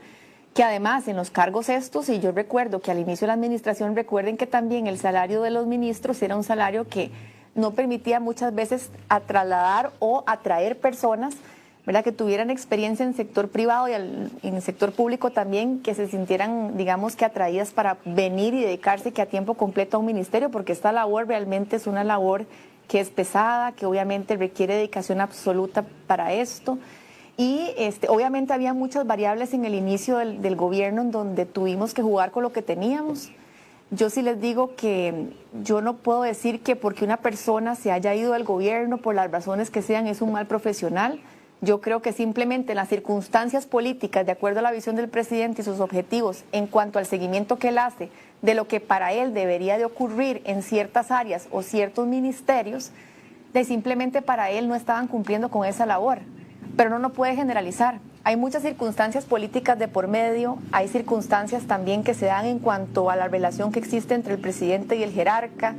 que además en los cargos estos, y yo recuerdo que al inicio de la administración, recuerden que también el salario de los ministros era un salario que no permitía muchas veces a trasladar o atraer personas, ¿verdad?, que tuvieran experiencia en el sector privado y en el sector público también, que se sintieran, digamos, que atraídas para venir y dedicarse que a tiempo completo a un ministerio, porque esta labor realmente es una labor que es pesada, que obviamente requiere dedicación absoluta para esto. Y obviamente había muchas variables en el inicio del gobierno en donde tuvimos que jugar con lo que teníamos. Yo sí les digo que yo no puedo decir que porque una persona se haya ido del gobierno por las razones que sean es un mal profesional. Yo creo que simplemente las circunstancias políticas, de acuerdo a la visión del presidente y sus objetivos en cuanto al seguimiento que él hace de lo que para él debería de ocurrir en ciertas áreas o ciertos ministerios, de simplemente para él no estaban cumpliendo con esa labor. Pero no puede generalizar. Hay muchas circunstancias políticas de por medio, hay circunstancias también que se dan en cuanto a la relación que existe entre el presidente y el jerarca,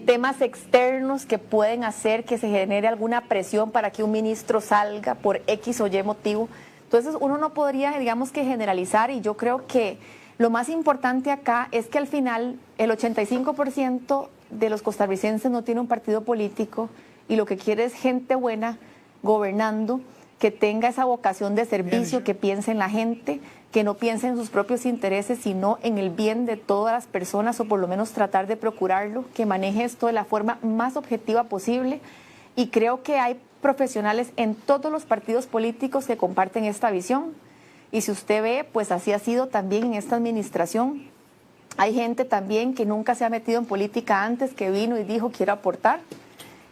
temas externos que pueden hacer que se genere alguna presión para que un ministro salga por X o Y motivo. Entonces uno no podría, digamos, que generalizar, y yo creo que lo más importante acá es que al final el 85% de los costarricenses no tiene un partido político y lo que quiere es gente buena gobernando, que tenga esa vocación de servicio, que piense en la gente, que no piense en sus propios intereses, sino en el bien de todas las personas, o por lo menos tratar de procurarlo, que maneje esto de la forma más objetiva posible. Y creo que hay profesionales en todos los partidos políticos que comparten esta visión. Y si usted ve, pues así ha sido también en esta administración. Hay gente también que nunca se ha metido en política antes, que vino y dijo quiero aportar,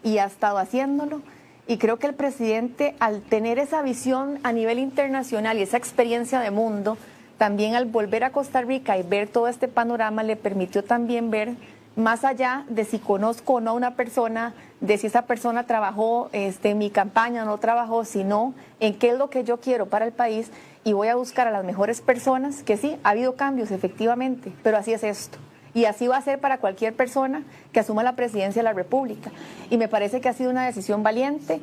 y ha estado haciéndolo. Y creo que el presidente, al tener esa visión a nivel internacional y esa experiencia de mundo, también al volver a Costa Rica y ver todo este panorama, le permitió también ver más allá de si conozco o no a una persona, de si esa persona trabajó en mi campaña o no trabajó, sino en qué es lo que yo quiero para el país, y voy a buscar a las mejores personas, que sí, ha habido cambios efectivamente, pero así es esto. Y así va a ser para cualquier persona que asuma la presidencia de la República. Y me parece que ha sido una decisión valiente,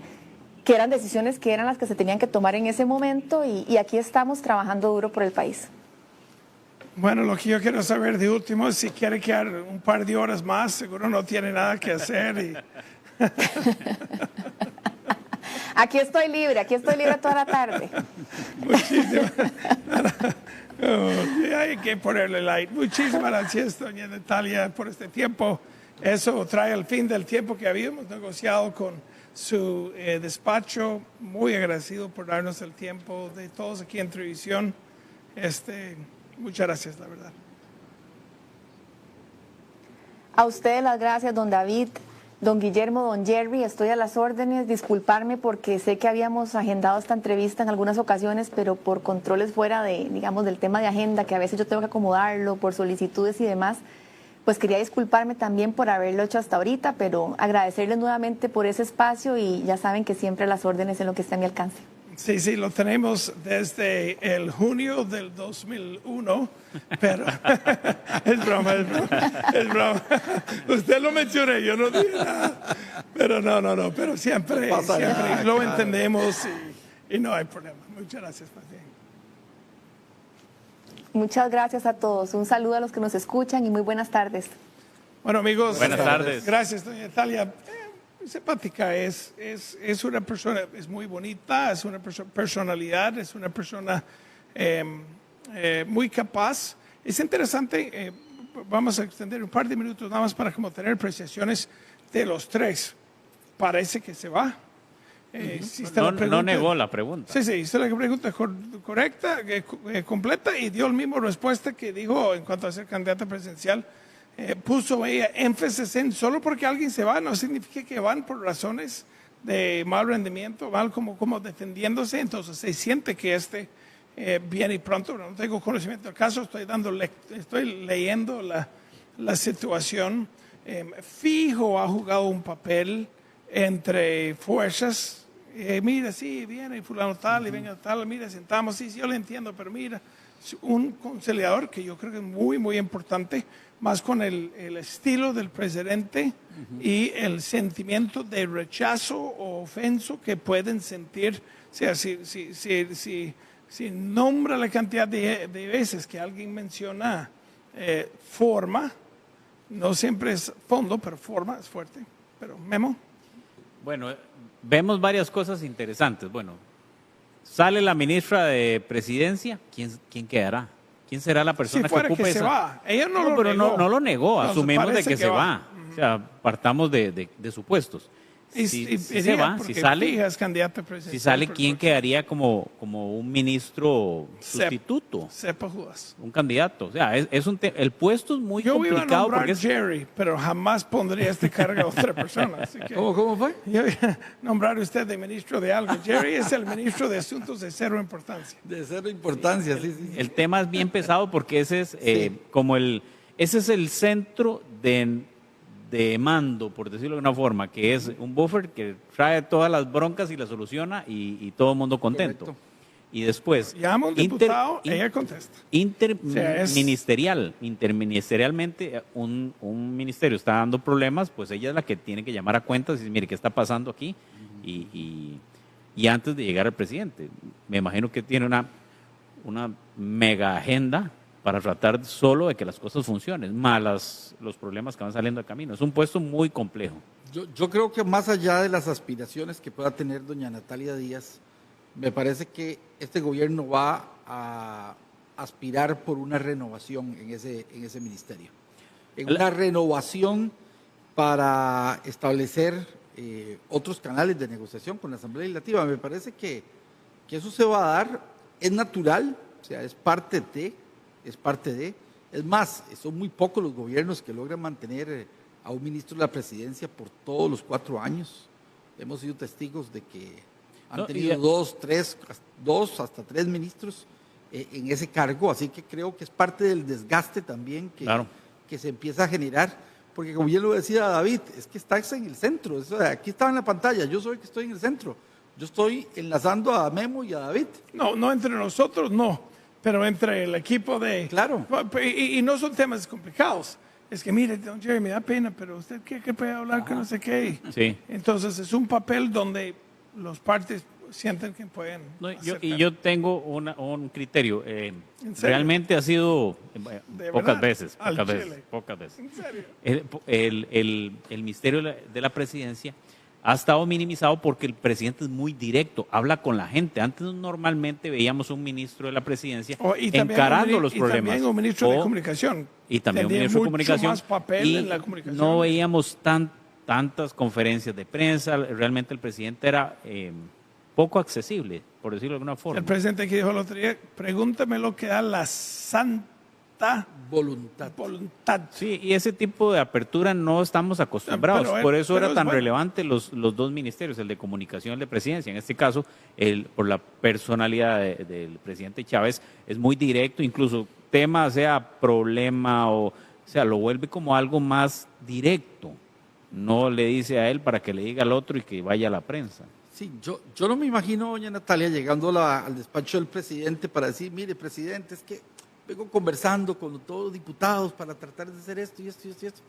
que eran decisiones que eran las que se tenían que tomar en ese momento, y aquí estamos trabajando duro por el país. Bueno, lo que yo quiero saber de último es si quiere quedar un par de horas más, seguro no tiene nada que hacer. Aquí estoy libre toda la tarde. Muchísimas hay que ponerle light. Muchísimas gracias, doña Natalia, por este tiempo. Eso trae el fin del tiempo que habíamos negociado con su despacho. Muy agradecido por darnos el tiempo de todos aquí en televisión. Muchas gracias, la verdad. A ustedes las gracias, don David, don Guillermo, don Jerry. Estoy a las órdenes. Disculparme porque sé que habíamos agendado esta entrevista en algunas ocasiones, pero por controles fuera de, digamos, del tema de agenda, que a veces yo tengo que acomodarlo por solicitudes y demás, pues quería disculparme también por haberlo hecho hasta ahorita, pero agradecerles nuevamente por ese espacio, y ya saben que siempre a las órdenes en lo que esté a mi alcance. Sí, lo tenemos desde el junio del 2001, pero es broma. Usted lo mencioné, yo no dije nada, pero no, pero siempre lo entendemos y no hay problema. Muchas gracias, Pati. Muchas gracias a todos. Un saludo a los que nos escuchan y muy buenas tardes. Bueno, amigos, buenas tardes. Gracias, doña Natalia. Simpática, es una persona, es muy bonita, es una personalidad, es una persona muy capaz. Es interesante, vamos a extender un par de minutos nada más para como tener apreciaciones de los tres. Parece que se va. No negó la pregunta. Sí, hizo la pregunta correcta, completa, y dio la misma respuesta que dijo en cuanto a ser candidata presidencial. Puso ella énfasis en solo porque alguien se va no significa que van por razones de mal rendimiento, mal como defendiéndose. Entonces se siente que viene pronto. No tengo conocimiento del caso, estoy leyendo la situación. Fijo ha jugado un papel entre fuerzas. Mira, sí, viene fulano tal y venga tal, mira, sentamos, sí, yo lo entiendo, pero mira, un conciliador que yo creo que es muy, muy importante, más con el estilo del presidente y el sentimiento de rechazo o ofenso que pueden sentir. O sea, si si nombra la cantidad de veces que alguien menciona forma, no siempre es fondo, pero forma es fuerte. Pero Memo. Bueno, vemos varias cosas interesantes. Bueno, sale la ministra de Presidencia, ¿quién quedará? ¿Quién será la persona Si fuera que ocupe que se esa? va. Ella no lo pero negó. no lo negó, No, asumimos de parece que se va. O sea, partamos de supuestos. Si se va, si sale, Fija es candidata presidencial. si sale, por el ¿quién próximo. quedaría como un ministro sustituto? Sepa Judas. Un candidato. O sea, el puesto es muy Yo iba a complicado nombrar porque es... Jerry, pero jamás pondría este cargo a otra persona. Así que ¿Cómo fue? yo iba a nombrar a usted de ministro de algo. Jerry es el ministro de Asuntos de Cero Importancia. De cero importancia, sí. El tema es bien pesado porque ese es ese es el centro de mando, por decirlo de una forma, que es un buffer que trae todas las broncas y las soluciona y todo el mundo contento. Correcto. Y después, Llama a un diputado, ella contesta. interministerialmente, un ministerio está dando problemas, pues ella es la que tiene que llamar a cuentas y decir, mire, ¿qué está pasando aquí? Y antes de llegar al presidente, me imagino que tiene una mega agenda para tratar solo de que las cosas funcionen, más los problemas que van saliendo al camino. Es un puesto muy complejo. Yo creo que más allá de las aspiraciones que pueda tener doña Natalia Díaz, me parece que este gobierno va a aspirar por una renovación en ese ministerio. Una renovación para establecer otros canales de negociación con la Asamblea Legislativa. Me parece que eso se va a dar, es natural, o sea, es parte de. Es más, son muy pocos los gobiernos que logran mantener a un ministro de la presidencia por todos los 4 años. Hemos sido testigos de que han tenido 2 hasta 3 ministros en ese cargo, así que creo que es parte del desgaste también que se empieza a generar, porque como bien lo decía David, es que estás en el centro, aquí estaba en la pantalla, yo soy el que estoy en el centro, yo estoy enlazando a Memo y a David. No entre nosotros, no. Pero entre el equipo de... Claro. Y no son temas complicados. Es que, mire, don Jerry, me da pena, pero usted ¿qué puede hablar que no sé qué? Sí. Entonces, es un papel donde los partes sienten que pueden yo tengo un criterio. Realmente ha sido pocas veces. ¿En serio? El ministerio de la presidencia ha estado minimizado porque el presidente es muy directo, habla con la gente. Antes normalmente veíamos un ministro de la presidencia encarando los problemas. Y también un ministro de comunicación. Y también un ministro de comunicación. Más papel en la comunicación. No veíamos tantas conferencias de prensa. Realmente el presidente era poco accesible, por decirlo de alguna forma. El presidente que dijo el otro día, pregúntame lo que da la santa voluntad. Sí, y ese tipo de apertura no estamos acostumbrados. Por eso era tan relevante los 2 ministerios, el de comunicación y el de presidencia. En este caso, por la personalidad del presidente Chávez, es muy directo, incluso tema sea problema o sea, lo vuelve como algo más directo. No le dice a él para que le diga al otro y que vaya a la prensa. Sí, yo no me imagino, doña Natalia, llegando al despacho del presidente para decir, mire, presidente, es que vengo conversando con todos los diputados para tratar de hacer esto y esto y esto y esto.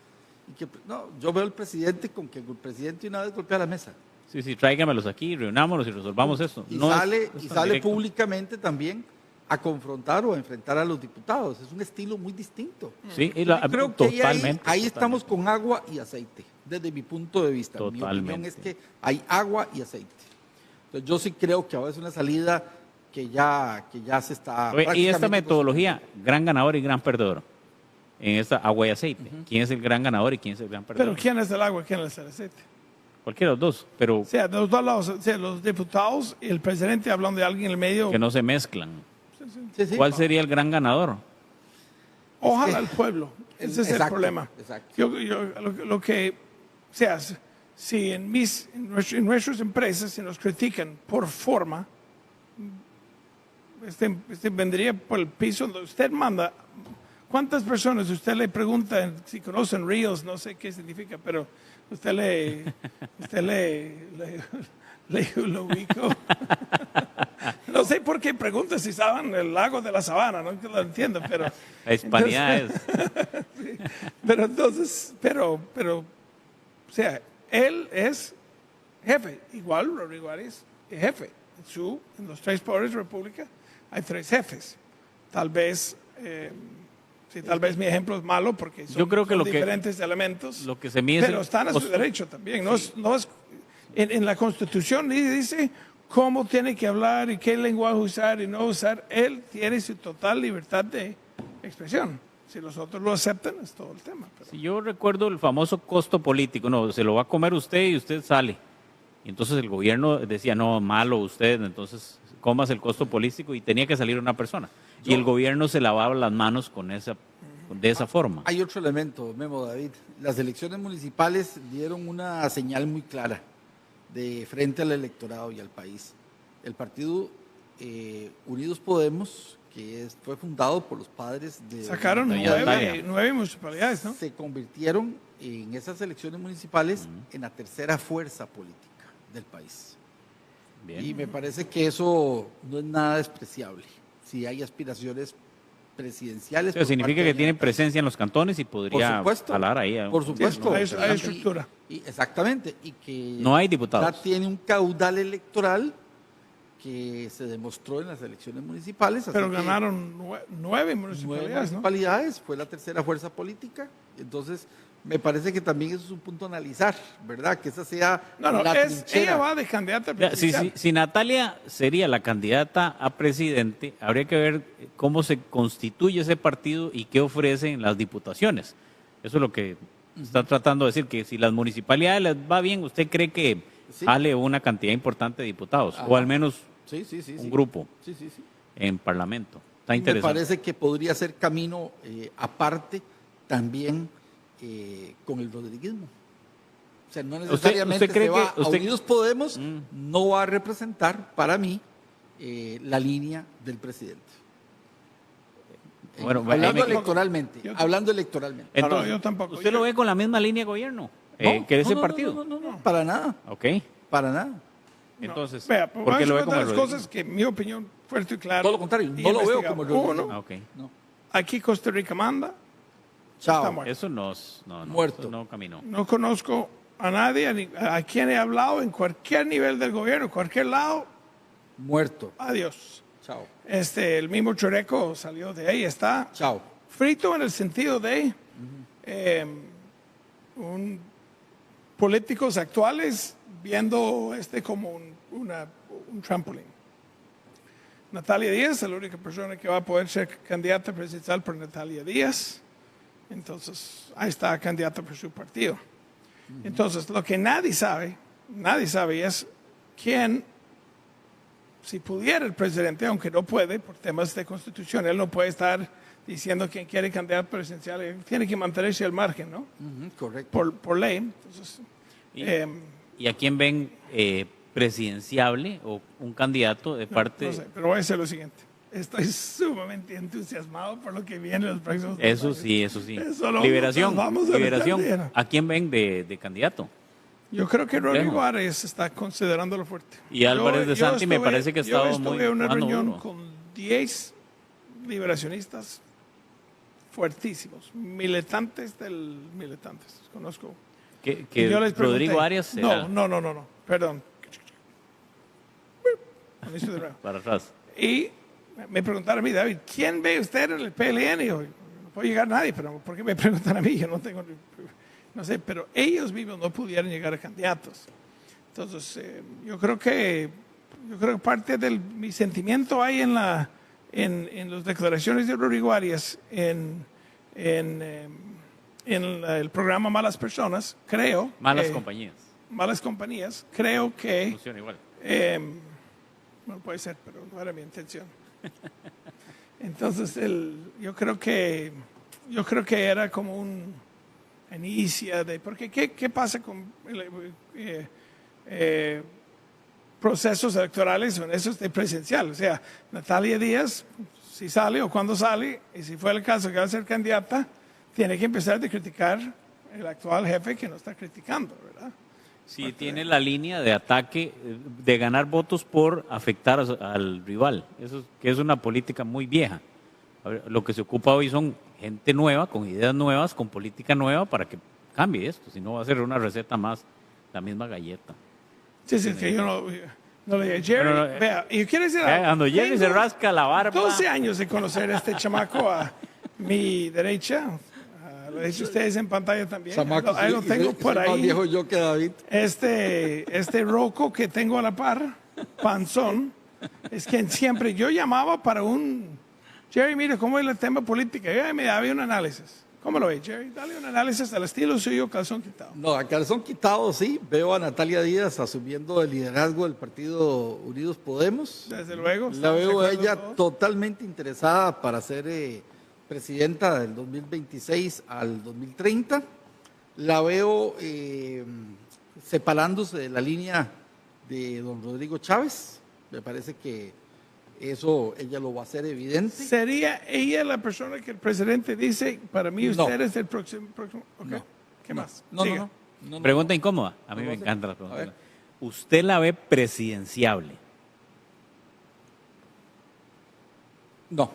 Y que, no, yo veo al presidente con que el presidente una vez golpea la mesa. Sí, tráigamelos aquí, reunámonos y resolvamos esto. Y sale públicamente también a confrontar o a enfrentar a los diputados. Es un estilo muy distinto. Sí, creo que totalmente. Ahí estamos con agua y aceite, desde mi punto de vista. Totalmente. Mi opinión es que hay agua y aceite. Entonces yo sí creo que ahora es una salida que ya se está... Y esta metodología, gran ganador y gran perdedor, en esta agua y aceite. ¿Quién es el gran ganador y quién es el gran perdedor? Pero ¿quién es el agua y quién es el aceite? Cualquiera de los dos, pero... O sea, de los dos lados, o sea, los diputados y el presidente hablan de alguien en el medio. Que no se mezclan. Sí. ¿Cuál sería el gran ganador? Ojalá el pueblo. Ese es el problema. Exacto. Yo lo que, o sea, si en nuestras empresas se nos critican por forma, vendría por el piso donde usted manda. ¿Cuántas personas usted le pregunta si conocen Reels? No sé qué significa, pero usted lo ubico. No sé por qué pregunta si saben el lago de la Sabana, no lo entiendo, pero... La hispanidad es... Sí, pero, o sea, él es jefe, igual Rodrigo Arias es jefe. En los 3 poderes de la República hay 3 jefes. Tal vez, sí, tal vez mi ejemplo es malo porque son, Yo creo que son lo que- diferentes elementos, lo que se mide es pero el están a su costo. derecho también. En la Constitución dice cómo tiene que hablar y qué lenguaje usar y no usar. Él tiene su total libertad de expresión. Si los otros lo aceptan, es todo el tema. Pero Si yo recuerdo el famoso costo político, no, se lo va a comer usted y usted sale. Y entonces el gobierno decía, no, malo usted, entonces comas el costo político y tenía que salir una persona. Y el gobierno se lavaba las manos de esa forma. Hay otro elemento, Memo, David. Las elecciones municipales dieron una señal muy clara de frente al electorado y al país. El partido Unidos Podemos, que fue fundado por los padres de... sacaron Doña Natalia. 9 municipalidades, ¿no? Se convirtieron en esas elecciones municipales en la tercera fuerza política del país. Bien. Y me parece que eso no es nada despreciable. Si hay aspiraciones presidenciales... O sea, por significa parte que de tienen Natalia. presencia en los cantones y Por podría supuesto, jalar ahí. por supuesto. hay estructura. Exactamente. Y que No hay diputados. ya tiene un caudal electoral que se demostró en las elecciones municipales. así Pero que ganaron 9 nueve municipalidades, ¿no? municipalidades, fue la tercera fuerza política. Entonces, me parece que también eso es un punto a analizar, ¿verdad? Que esa sea No, la ella trinchera. va de candidata Ya, presidencial. si Natalia sería la candidata a presidente, habría que ver cómo se constituye ese partido y qué ofrecen las diputaciones. Eso es lo que está tratando de decir, que si las municipalidades les va bien, ¿usted cree que Sí. jale una cantidad importante de diputados? Ajá. O al menos Sí, sí, sí. un sí. grupo Sí, sí, sí. en parlamento. Está Me interesante. parece que podría ser camino aparte también con el rodriguismo. O sea, no necesariamente usted cree se va que usted- a Unidos Podemos, no va a representar para mí la línea del presidente. Bueno, hablando ahí me- electoralmente, Yo- hablando electoralmente. Entonces, yo tampoco. ¿usted lo ve con la misma línea de gobierno que ese partido? No, para nada, Ok. para nada. Entonces, Vea, ¿por qué lo ve como las el cosas que mi opinión fuerte y clara. Todo lo contrario, y no lo veo investigado. como el rodriguismo. Uno, Ok. No. aquí Costa Rica manda. Chao. Está muerto. Eso no, Muerto. eso no caminó. No conozco a nadie, a quien he hablado en cualquier nivel del gobierno, en cualquier lado. Muerto. Adiós. Chao. El mismo Choreco salió de ahí, está Chao. frito en el sentido de políticos actuales viendo como un trampolín. Natalia Díaz es la única persona que va a poder ser candidata presidencial por Natalia Díaz. Entonces, ahí está candidata por su partido. Entonces, lo que nadie sabe es quién, si pudiera el presidente, aunque no puede por temas de constitución, él no puede estar diciendo quién quiere candidato presidencial, él tiene que mantenerse al margen, ¿no? Ujú, correcto. Por ley. Entonces, ¿Y a quién ven presidenciable o un candidato de parte? no sé, pero voy a decir lo siguiente. Estoy sumamente entusiasmado por lo que viene en los próximos Eso años. sí, eso sí. Eso lo- Liberación, nos vamos a la liberación. caldera. ¿A quién ven de candidato? Yo creo que Complejo. Rodrigo Arias está considerándolo fuerte. Y Álvarez de Santi me parece que ha estado Yo muy estuve en una jugando reunión duro. con 10 liberacionistas fuertísimos, militantes. Conozco. Que Y yo les pregunté- Rodrigo Arias será No, perdón. Inicio de nuevo. para atrás. Y me preguntaron a mí, David, ¿quién ve usted en el PLN? Y yo, no puede llegar nadie, pero ¿por qué me preguntan a mí? Yo no tengo, no sé, pero ellos mismos no pudieron llegar a candidatos. Entonces, yo creo que parte de mi sentimiento hay en las declaraciones de Rodrigo Arias en el programa Malas Personas, creo. Malas compañías. Malas compañías, creo que... Funciona igual. No puede ser, pero no era mi intención. Entonces, yo creo que era como un inicio de... Porque ¿qué pasa con procesos electorales o en esos de presencial? O sea, Natalia Díaz, si sale o cuando sale, y si fue el caso que va a ser candidata, tiene que empezar a criticar el actual jefe que no está criticando, ¿verdad? Sí, tiene la línea de ataque, de ganar votos por afectar al rival. Eso que es una política muy vieja. A ver, lo que se ocupa hoy son gente nueva, con ideas nuevas, con política nueva para que cambie esto. Si no va a ser una receta más, la misma galleta. Sí, es que yo no... No le diga, Jerry, Pero no, vea, y yo quiero decir algo. Cuando Jerry se Tengo rasca la barba. 12 años de conocer a este chamaco a mi derecha. Lo he dicho ustedes en pantalla también. Chamaco, Ahí lo sí, tengo y por soy más ahí. viejo yo que David. Este roco que tengo a la par, panzón, es quien siempre yo llamaba para un... Jerry, mire, ¿cómo es el tema política? Me había un análisis. ¿Cómo lo ve, Jerry? Dale un análisis al estilo suyo, calzón quitado. No, a calzón quitado sí. Veo a Natalia Díaz asumiendo el liderazgo del Partido Unidos Podemos. Desde luego. La estamos de veo a acuerdo ella todos. totalmente interesada para ser presidenta del 2026 al 2030. La veo separándose de la línea de don Rodrigo Chávez. Me parece que eso ella lo va a hacer evidente. ¿Sería ella la persona que el presidente dice, para mí No. usted es el próximo? Ok. No. ¿Qué más? No, Siga. no, no, no. Pregunta incómoda. A mí No me sé. encanta la A pregunta. ver. ¿Usted la ve presidenciable? No.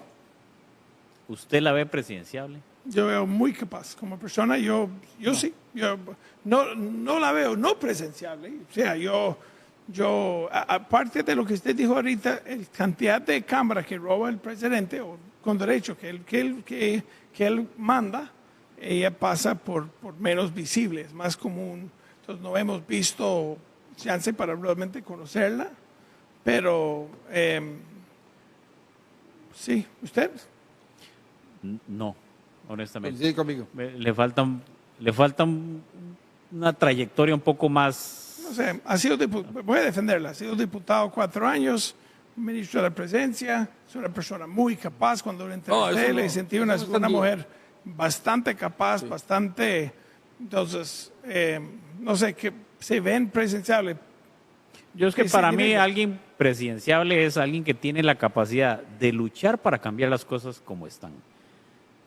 ¿Usted la ve presidenciable? Yo veo muy capaz como persona. Yo sí. Yo no la veo no presenciable. O sea, aparte de lo que usted dijo ahorita, el cantidad de cámaras que roba el presidente, o con derecho que él manda, ella pasa por menos visible, es más común. Entonces no hemos visto chance para realmente conocerla, pero sí, ¿usted? No, honestamente. Coincide conmigo. Le falta una trayectoria un poco más. No sé, voy a defenderla, ha sido diputado 4 años, ministro de la Presidencia, es una persona muy capaz. Cuando lo entrevisté, eso no, le sentí eso una no está en duda. mujer bastante capaz, bastante, entonces, no sé, que se ven presenciables. Yo es que Sí, para sí, mí dime. alguien presidenciable es alguien que tiene la capacidad de luchar para cambiar las cosas como están.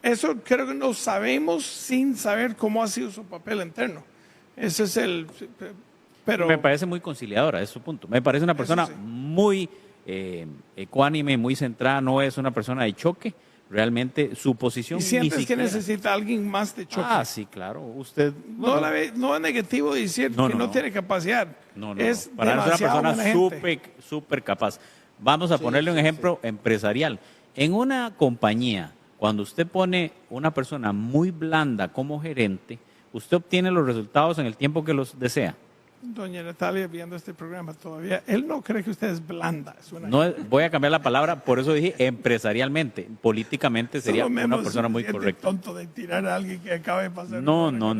Eso creo que no sabemos sin saber cómo ha sido su papel interno. Ese es pero Me parece muy conciliadora, es su punto. Me parece una persona sí. muy ecuánime, muy centrada, no es una persona de choque. Realmente su posición ¿y ni sientes que siquiera- necesita alguien más de choque? Ah, sí, claro. Usted No es negativo decir No, que no, no, no. tiene capacidad. No, es para una demasiado persona buena gente. súper capaz. Vamos a ponerle un ejemplo empresarial. En una compañía, cuando usted pone una persona muy blanda como gerente, usted obtiene los resultados en el tiempo que los desea. Doña Natalia, viendo este programa todavía, él no cree que usted es blanda. Es una Voy a cambiar la palabra, por eso dije empresarialmente. Políticamente sería Solo una menos persona muy suficiente correcta. tonto de tirar a alguien que acaba de pasar. No. No,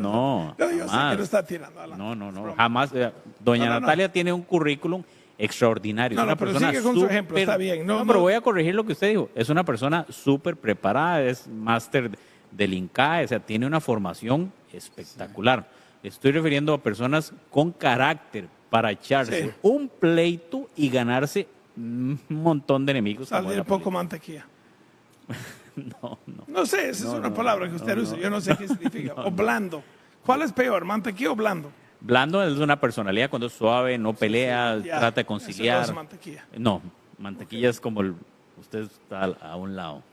yo sé que jamás. no está tirando. adelante. No, Es broma. jamás. Doña No. Natalia tiene un currículum extraordinario. No, Es una pero persona sigue con su ejemplo, está bien. No, pero no. voy a corregir lo que usted dijo. Es una persona súper preparada, es máster del INCAE, o sea, tiene una formación espectacular. Estoy refiriendo a personas con carácter para echarse Sí. un pleito y ganarse un montón de enemigos. como Salir es la poco política. mantequilla. No. No sé, esa es una palabra que usted usa. Yo no sé qué significa. O blando. ¿Cuál es peor, mantequilla o blando? Blando es una personalidad cuando es suave, no pelea, Ya, trata de eso conciliar. no es mantequilla. No, mantequilla es como usted está a un lado.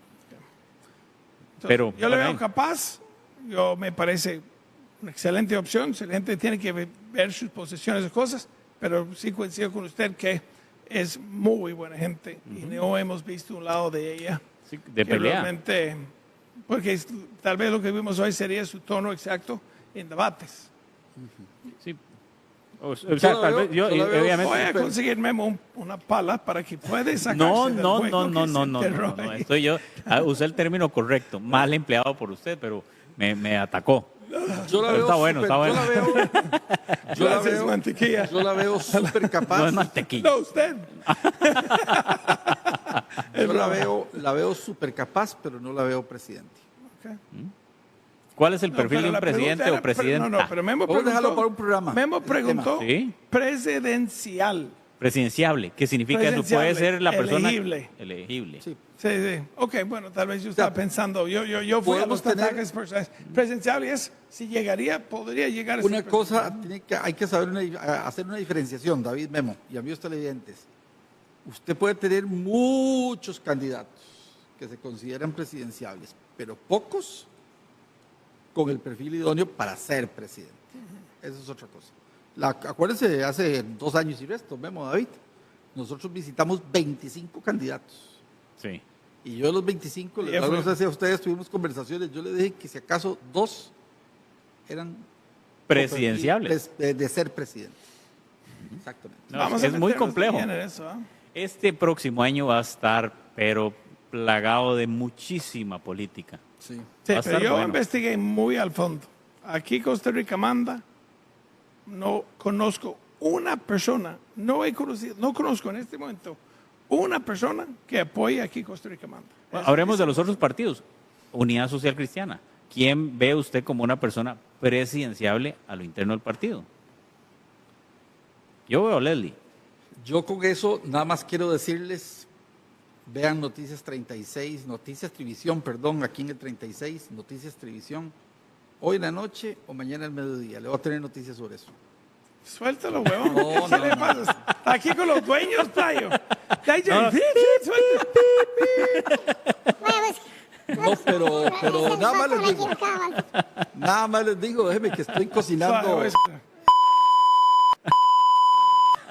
Entonces, Pero, yo le bueno, veo capaz. Me parece una excelente opción. La gente tiene que ver sus posesiones y cosas, pero sí coincido con usted que es muy buena gente y no hemos visto un lado de ella sí, de que pelea. realmente, porque tal vez lo que vimos hoy sería su tono exacto en debates. Sí. O sea, tal vez yo, yo la veo obviamente. Voy a Súper. conseguir Memo una pala para que pueda sacarse No, del no, juego no, no, que no, se no, enterró no, ahí. estoy yo, usé el término correcto, mal empleado por usted, pero me atacó. Yo la Pero veo está bueno, está bueno. Yo la Gracias, veo, mantequilla. yo la veo súper No es capaz. mantequilla. No, usted. Yo la veo súper capaz, pero no la veo presidente. Ok. ¿Cuál es el No, perfil pero de un la presidente pregunta o era- presidenta? No, pero Memo Vamos a dejarlo preguntó. para un programa, Memo ese preguntó tema. Sí. presidencial. Presidenciable, ¿qué significa eso? Puede Presidenciable, ser la persona elegible. elegible. Sí. Sí, sí. Ok, bueno, tal vez yo estaba pensando. Yo fui a los podemos tener- ataques personales. Presidencial es, si podría llegar a ser Una cosa, presidente. hay que saber hacer una diferenciación, David Memo y amigos televidentes. Usted puede tener muchos candidatos que se consideran presidenciables, pero pocos con el perfil idóneo para ser presidente. Eso es otra cosa. Acuérdense, hace 2 años y resto, Memo, David, nosotros visitamos 25 candidatos. Sí. Y yo de los 25, no sé si a ustedes tuvimos conversaciones, yo le dije que si acaso 2 eran Presidenciables. de ser presidente. Exactamente. No, es muy complejo. Eso, ¿eh? Este próximo año va a estar, pero plagado de muchísima política. Sí. Sí, Va a pero estar yo bueno. investigué muy al fondo. Aquí Costa Rica manda, no conozco una persona, no conozco en este momento una persona que apoye aquí Costa Rica manda. Hablemos de los otros partidos. Unidad Social Cristiana. ¿Quién ve usted como una persona presidenciable a lo interno del partido? Yo veo a Leslie. Yo con eso nada más quiero decirles, vean Noticias 36, Noticias Trivisión, perdón, aquí en el 36, Noticias Trivisión, hoy en la noche o mañana al mediodía. Le voy a tener noticias sobre eso. Suéltalo, huevón. No, ¿Qué no, le no. pasa? Está aquí con los dueños, Tayo. No. No, pero nada más les digo, déjeme que estoy cocinando.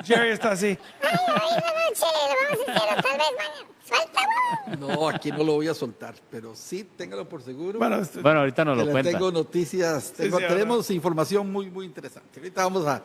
Jerry está así. No, aquí no lo voy a soltar, pero sí, téngalo por seguro. Bueno, Bueno, ahorita nos que lo le cuenta. tengo noticias, Sí, tenemos información muy, muy interesante. Ahorita vamos a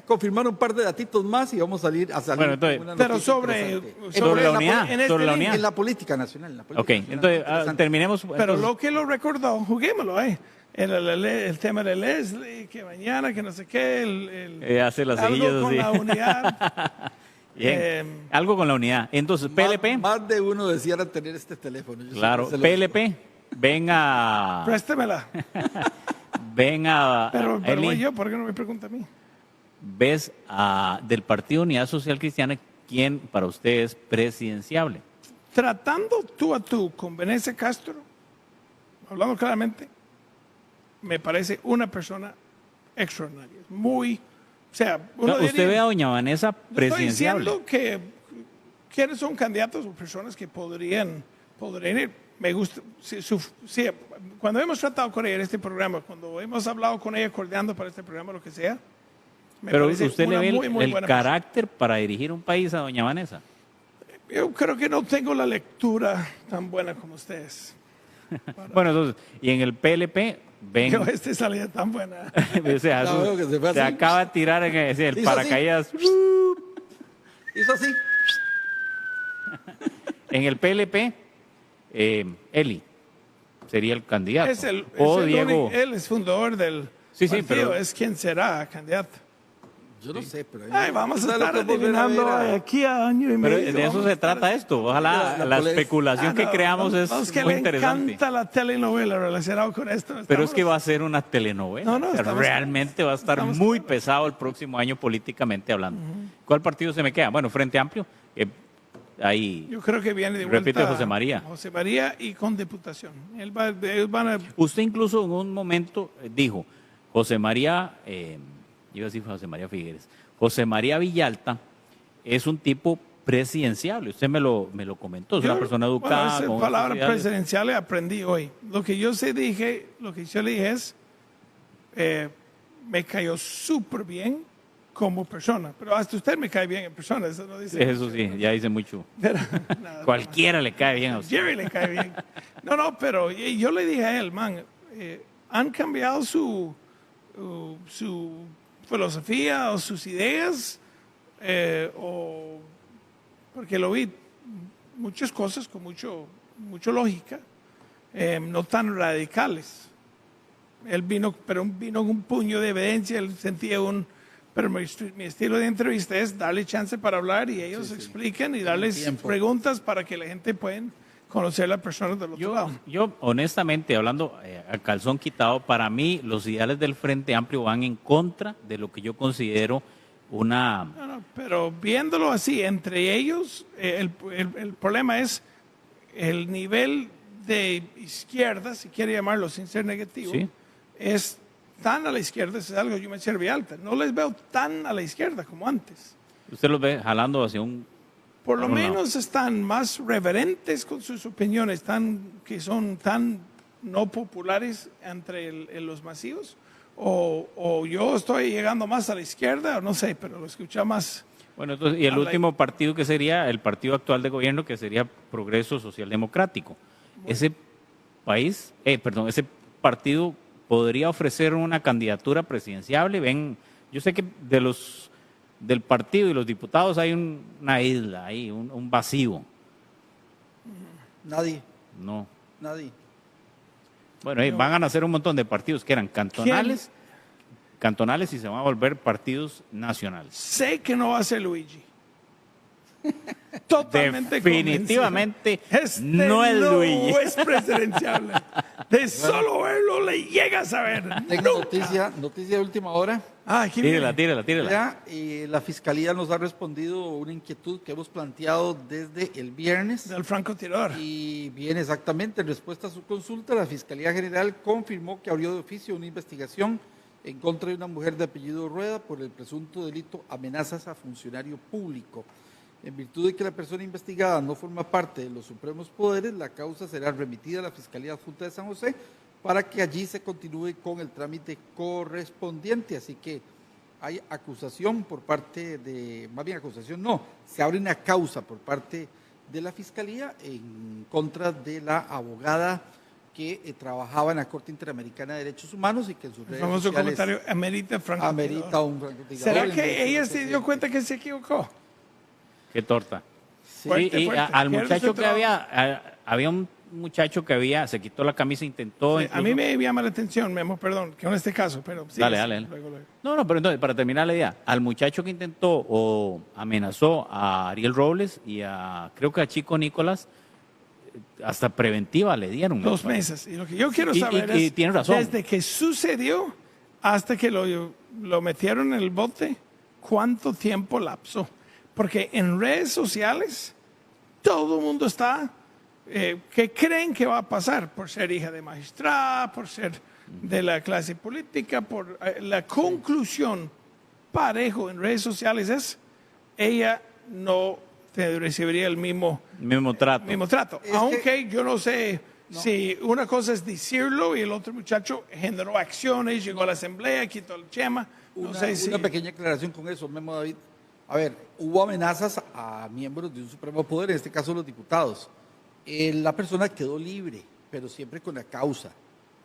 confirmar un par de datitos más y vamos a salir Bueno, entonces, con una pero noticia sobre interesante. Sobre la unidad, en este sobre la link, unidad. En la política nacional. En la política Ok, nacional, entonces interesante. terminemos. Pero entonces, lo que lo recordó, juguémoslo, el tema de Leslie, que mañana, que no sé qué, hace las algo cejillas con así. la unidad. Bien, algo con la unidad. Entonces, PLP, Más de uno deseara tener este teléfono. Yo claro, siempre se lo PLP, ven a Préstemela. Pero Eli, voy yo, ¿por qué no me pregunta a mí? ves del Partido Unidad Social Cristiana, ¿quién para usted es presidenciable? Tratando tú a tú con Venecia Castro, hablando claramente, me parece una persona extraordinaria. Muy, o sea, uno ¿Usted diría- ve a doña Vanessa No presidenciable? estoy diciendo quiénes son candidatos o personas que podrían ir. Me gusta, cuando hemos tratado con ella en este programa, cuando hemos hablado con ella coordinando para este programa, lo que sea, me Pero parece usted le una ve muy, muy el buena carácter para dirigir un país a doña Vanessa. persona. Yo creo que no tengo la lectura tan buena como ustedes. Bueno, entonces, y en el PLP, ven, Yo salida tan buena. o sea, No, veo que se fue se así. acaba de tirar en el Hizo así. paracaídas. Hizo así. En el PLP, Eli sería el candidato. o Diego. Él es fundador del Sí, sí, partido, pero- es quien será candidato. Yo no sé, pero... Ay, vamos a ¿Sabe lo estar que es volver a adivinando ver a- aquí a año y Pero medio. de eso vamos se a estar- trata esto. Ojalá La la polémica. especulación que no, creamos no, es no, que muy le interesante. encanta la telenovela relacionada con esto. Pero es Estamos- que va a ser una telenovela. No, no, O sea, estamos- realmente va a estar estamos muy claros. pesado el próximo año políticamente hablando. ¿Cuál partido se me queda? Bueno, Frente Amplio. Ahí. Yo creo que viene de Repite, vuelta José María. José María y con diputación. Ellos van a... Usted incluso en un momento dijo, José María, iba a decir José María Figueres, José María Villalta es un tipo presidenciable. Usted me lo comentó, es una persona educada. Bueno, con esa palabra ideales. presidencial aprendí hoy. Lo que yo le dije es, me cayó súper bien como persona, pero hasta usted me cae bien en persona, eso no dice. Eso sí, ya dice mucho. Pero, nada, Cualquiera le cae bien a usted. Jerry le cae bien. No, pero yo le dije a él, man, han cambiado su filosofía o sus ideas, porque lo vi muchas cosas con mucha lógica, no tan radicales. Él vino con un puño de evidencia, él sentía pero mi estilo de entrevista es darle chance para hablar y ellos expliquen y darles tiempo. preguntas para que la gente pueda conocer a la persona del otro lado. Yo, honestamente, hablando a calzón quitado, para mí los ideales del Frente Amplio van en contra de lo que yo considero una... No, pero viéndolo así, entre ellos, el problema es el nivel de izquierda, si quiere llamarlo sin ser negativo, Sí. es tan a la izquierda, es algo que yo me sirve alta. No les veo tan a la izquierda como antes. Usted los ve jalando hacia un... Por lo No, no. menos están más reverentes con sus opiniones, que son tan no populares entre los masivos, o yo estoy llegando más a la izquierda, o no sé, pero lo escucha más Bueno, entonces, y el último partido que sería el partido actual de gobierno, que sería Progreso Social Democrático. Ese ese partido podría ofrecer una candidatura presidenciable. Ven, yo sé que del partido y los diputados hay una isla ahí, un vacío. Nadie, No. nadie. Bueno, van a nacer un montón de partidos que eran cantonales y se van a volver partidos nacionales. Sé que no va a ser Luigi. Totalmente Definitivamente convencido. no es Luigi. No es presidenciable. De solo verlo le llegas a ver. Tengo noticia de última hora. Aquí viene. Tírala. Ya, la Fiscalía nos ha respondido una inquietud que hemos planteado desde el viernes. Del francotirador. Y bien, exactamente, en respuesta a su consulta, la Fiscalía General confirmó que abrió de oficio una investigación en contra de una mujer de apellido Rueda por el presunto delito amenazas a funcionario público. En virtud de que la persona investigada no forma parte de los supremos poderes, la causa será remitida a la Fiscalía Adjunta de San José para que allí se continúe con el trámite correspondiente. Así que hay acusación por parte de, más bien acusación no, se abre una causa por parte de la Fiscalía en contra de la abogada que trabajaba en la Corte Interamericana de Derechos Humanos y que en sus redes El famoso sociales comentario amerita francotirador. amerita un francotirador. ¿Será que ella se dio cuenta que se equivocó? Qué torta. Sí. Fuerte, Y fuerte. al Pierde muchacho su que trabajo. había un muchacho que se quitó la camisa, intentó... Sí, a mí me llama la atención, Memo, perdón, que en este caso, pero sí. Dale. Luego. No, pero entonces, para terminar la idea, al muchacho que intentó o amenazó a Ariel Robles y creo que a Chico Nicolás, hasta preventiva le dieron. 2 meses. Y lo que yo quiero saber y es, tiene razón. desde que sucedió hasta que lo metieron en el bote, ¿cuánto tiempo lapsó? Porque en redes sociales todo el mundo está que creen que va a pasar por ser hija de magistrada, por ser de la clase política, por la conclusión parejo en redes sociales es ella no recibiría el mismo trato. Aunque yo no sé si una cosa es decirlo y el otro muchacho generó acciones, llegó a la asamblea, quitó el chema. Una pequeña aclaración con eso, Memo David. A ver, hubo amenazas a miembros de un supremo poder, en este caso los diputados. La persona quedó libre, pero siempre con la causa,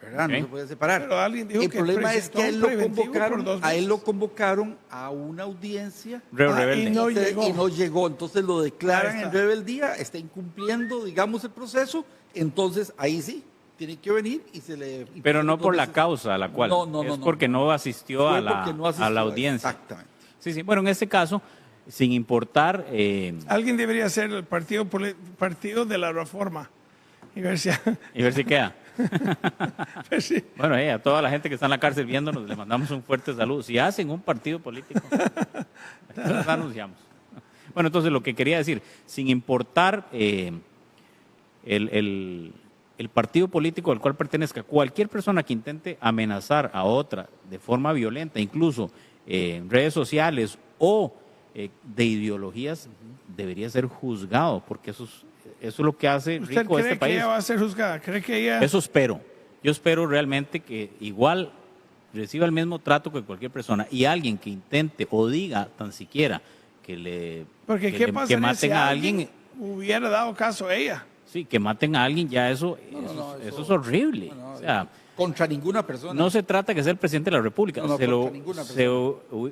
¿verdad? Okay. No se puede separar. Pero alguien dijo el que problema es que a él lo por 2 meses. convocaron a una audiencia Rebelde. y no llegó. y no llegó. Entonces lo declaran Ahí en está. rebeldía, está incumpliendo, digamos, el proceso. Entonces ahí sí, tiene que venir y se le... Pero no por la causa a la cual. Es porque no asistió a la audiencia. Exactamente. Sí. Bueno, en este caso, sin importar... Alguien debería ser el partido de la reforma y ver si... y ver si queda. ver si- Bueno, a toda la gente que está en la cárcel viéndonos, le mandamos un fuerte saludo. Si hacen un partido político, aquí nos anunciamos. Bueno, entonces lo que quería decir, sin importar el partido político al cual pertenezca, cualquier persona que intente amenazar a otra de forma violenta, incluso en redes sociales o de ideologías, debería ser juzgado, porque eso es lo que hace ¿Usted rico cree este que país. ella va a ser juzgada? ¿Cree que ella...? Eso espero. Yo espero realmente que igual reciba el mismo trato que cualquier persona y alguien que intente o diga tan siquiera que Porque ¿qué pasaría que maten si a alguien, hubiera dado caso a ella? sí, que maten a alguien, ya eso es horrible. No, O sea, contra ninguna persona. no se trata que sea el presidente de la República. No, contra ninguna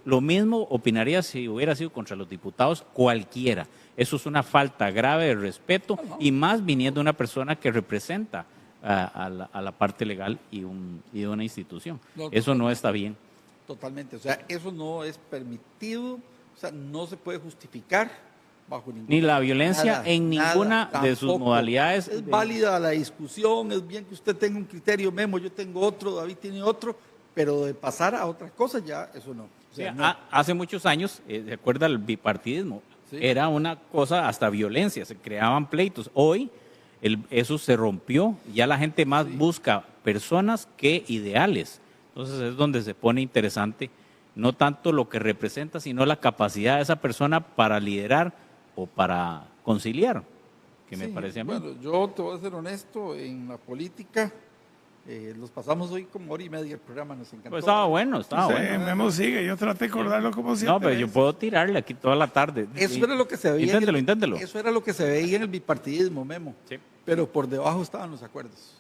Lo mismo opinaría si hubiera sido contra los diputados cualquiera. Eso es una falta grave de respeto y más viniendo de una persona que representa a la parte legal y de una institución. No, Eso no está bien. Totalmente. O sea, eso no es permitido. O sea, no se puede justificar bajo ninguna... Ni la violencia nada, en ninguna nada, de sus tampoco. modalidades. Es válida la discusión, es bien que usted tenga un criterio, Memo, yo tengo otro, David tiene otro, pero de pasar a otra cosa ya, eso no. O sea, Sí, no. hace muchos años, ¿se acuerda el bipartidismo? Sí. Era una cosa hasta violencia, se creaban pleitos. Hoy eso se rompió, ya la gente más busca personas que ideales. Entonces es donde se pone interesante, no tanto lo que representa, sino la capacidad de esa persona para liderar o para conciliar, que me Sí, parece a mí. Bueno, yo te voy a ser honesto, en la política Los pasamos hoy como hora y media el programa, nos encantó. Pues estaba bueno, estaba Sí, bueno. Memo sigue, yo traté de acordarlo como siempre. No, pero yo puedo tirarle aquí toda la tarde. Eso era lo que se veía. Inténtelo. Eso era lo que se veía en el bipartidismo, Memo. Sí. Pero por debajo estaban los acuerdos.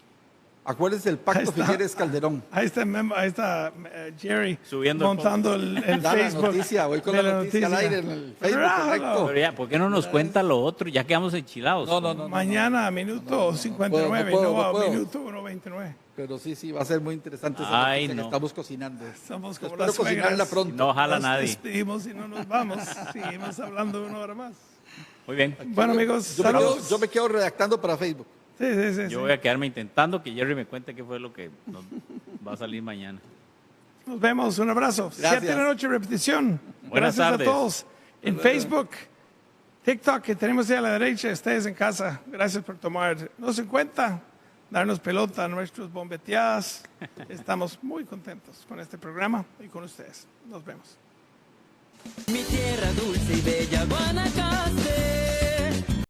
Acuérdense del Ahí pacto está. Figueres-Calderón. Ahí está Jerry Subiendo el montando el Da la Facebook. noticia, voy con de la noticia al aire en el Facebook, Bravo. correcto. Pero ya, ¿por qué no nos cuenta lo otro? Ya quedamos enchilados. No. Mañana a minuto 59, no no, puedo. a minuto 1:29. Pero sí, va a ser muy interesante esa Ay, noticia que no. estamos cocinando. Somos como Espero las cocinarla suegras. pronto. No jala Nos nadie. despedimos y no nos vamos. Seguimos hablando 1 hora más. Muy bien. Bueno, amigos, saludos. Yo me quedo redactando para Facebook. Sí. Yo voy a quedarme intentando que Jerry me cuente qué fue lo que nos va a salir mañana. Nos vemos, un abrazo. Gracias. 7 de la noche, repetición. Buenas Gracias tardes. a todos. En Facebook, TikTok, que tenemos ahí a la derecha, ustedes en casa. Gracias por tomarnos en cuenta, darnos pelota a nuestros bombeteadas. Estamos muy contentos con este programa y con ustedes. Nos vemos. Mi tierra dulce y bella Guanacaste.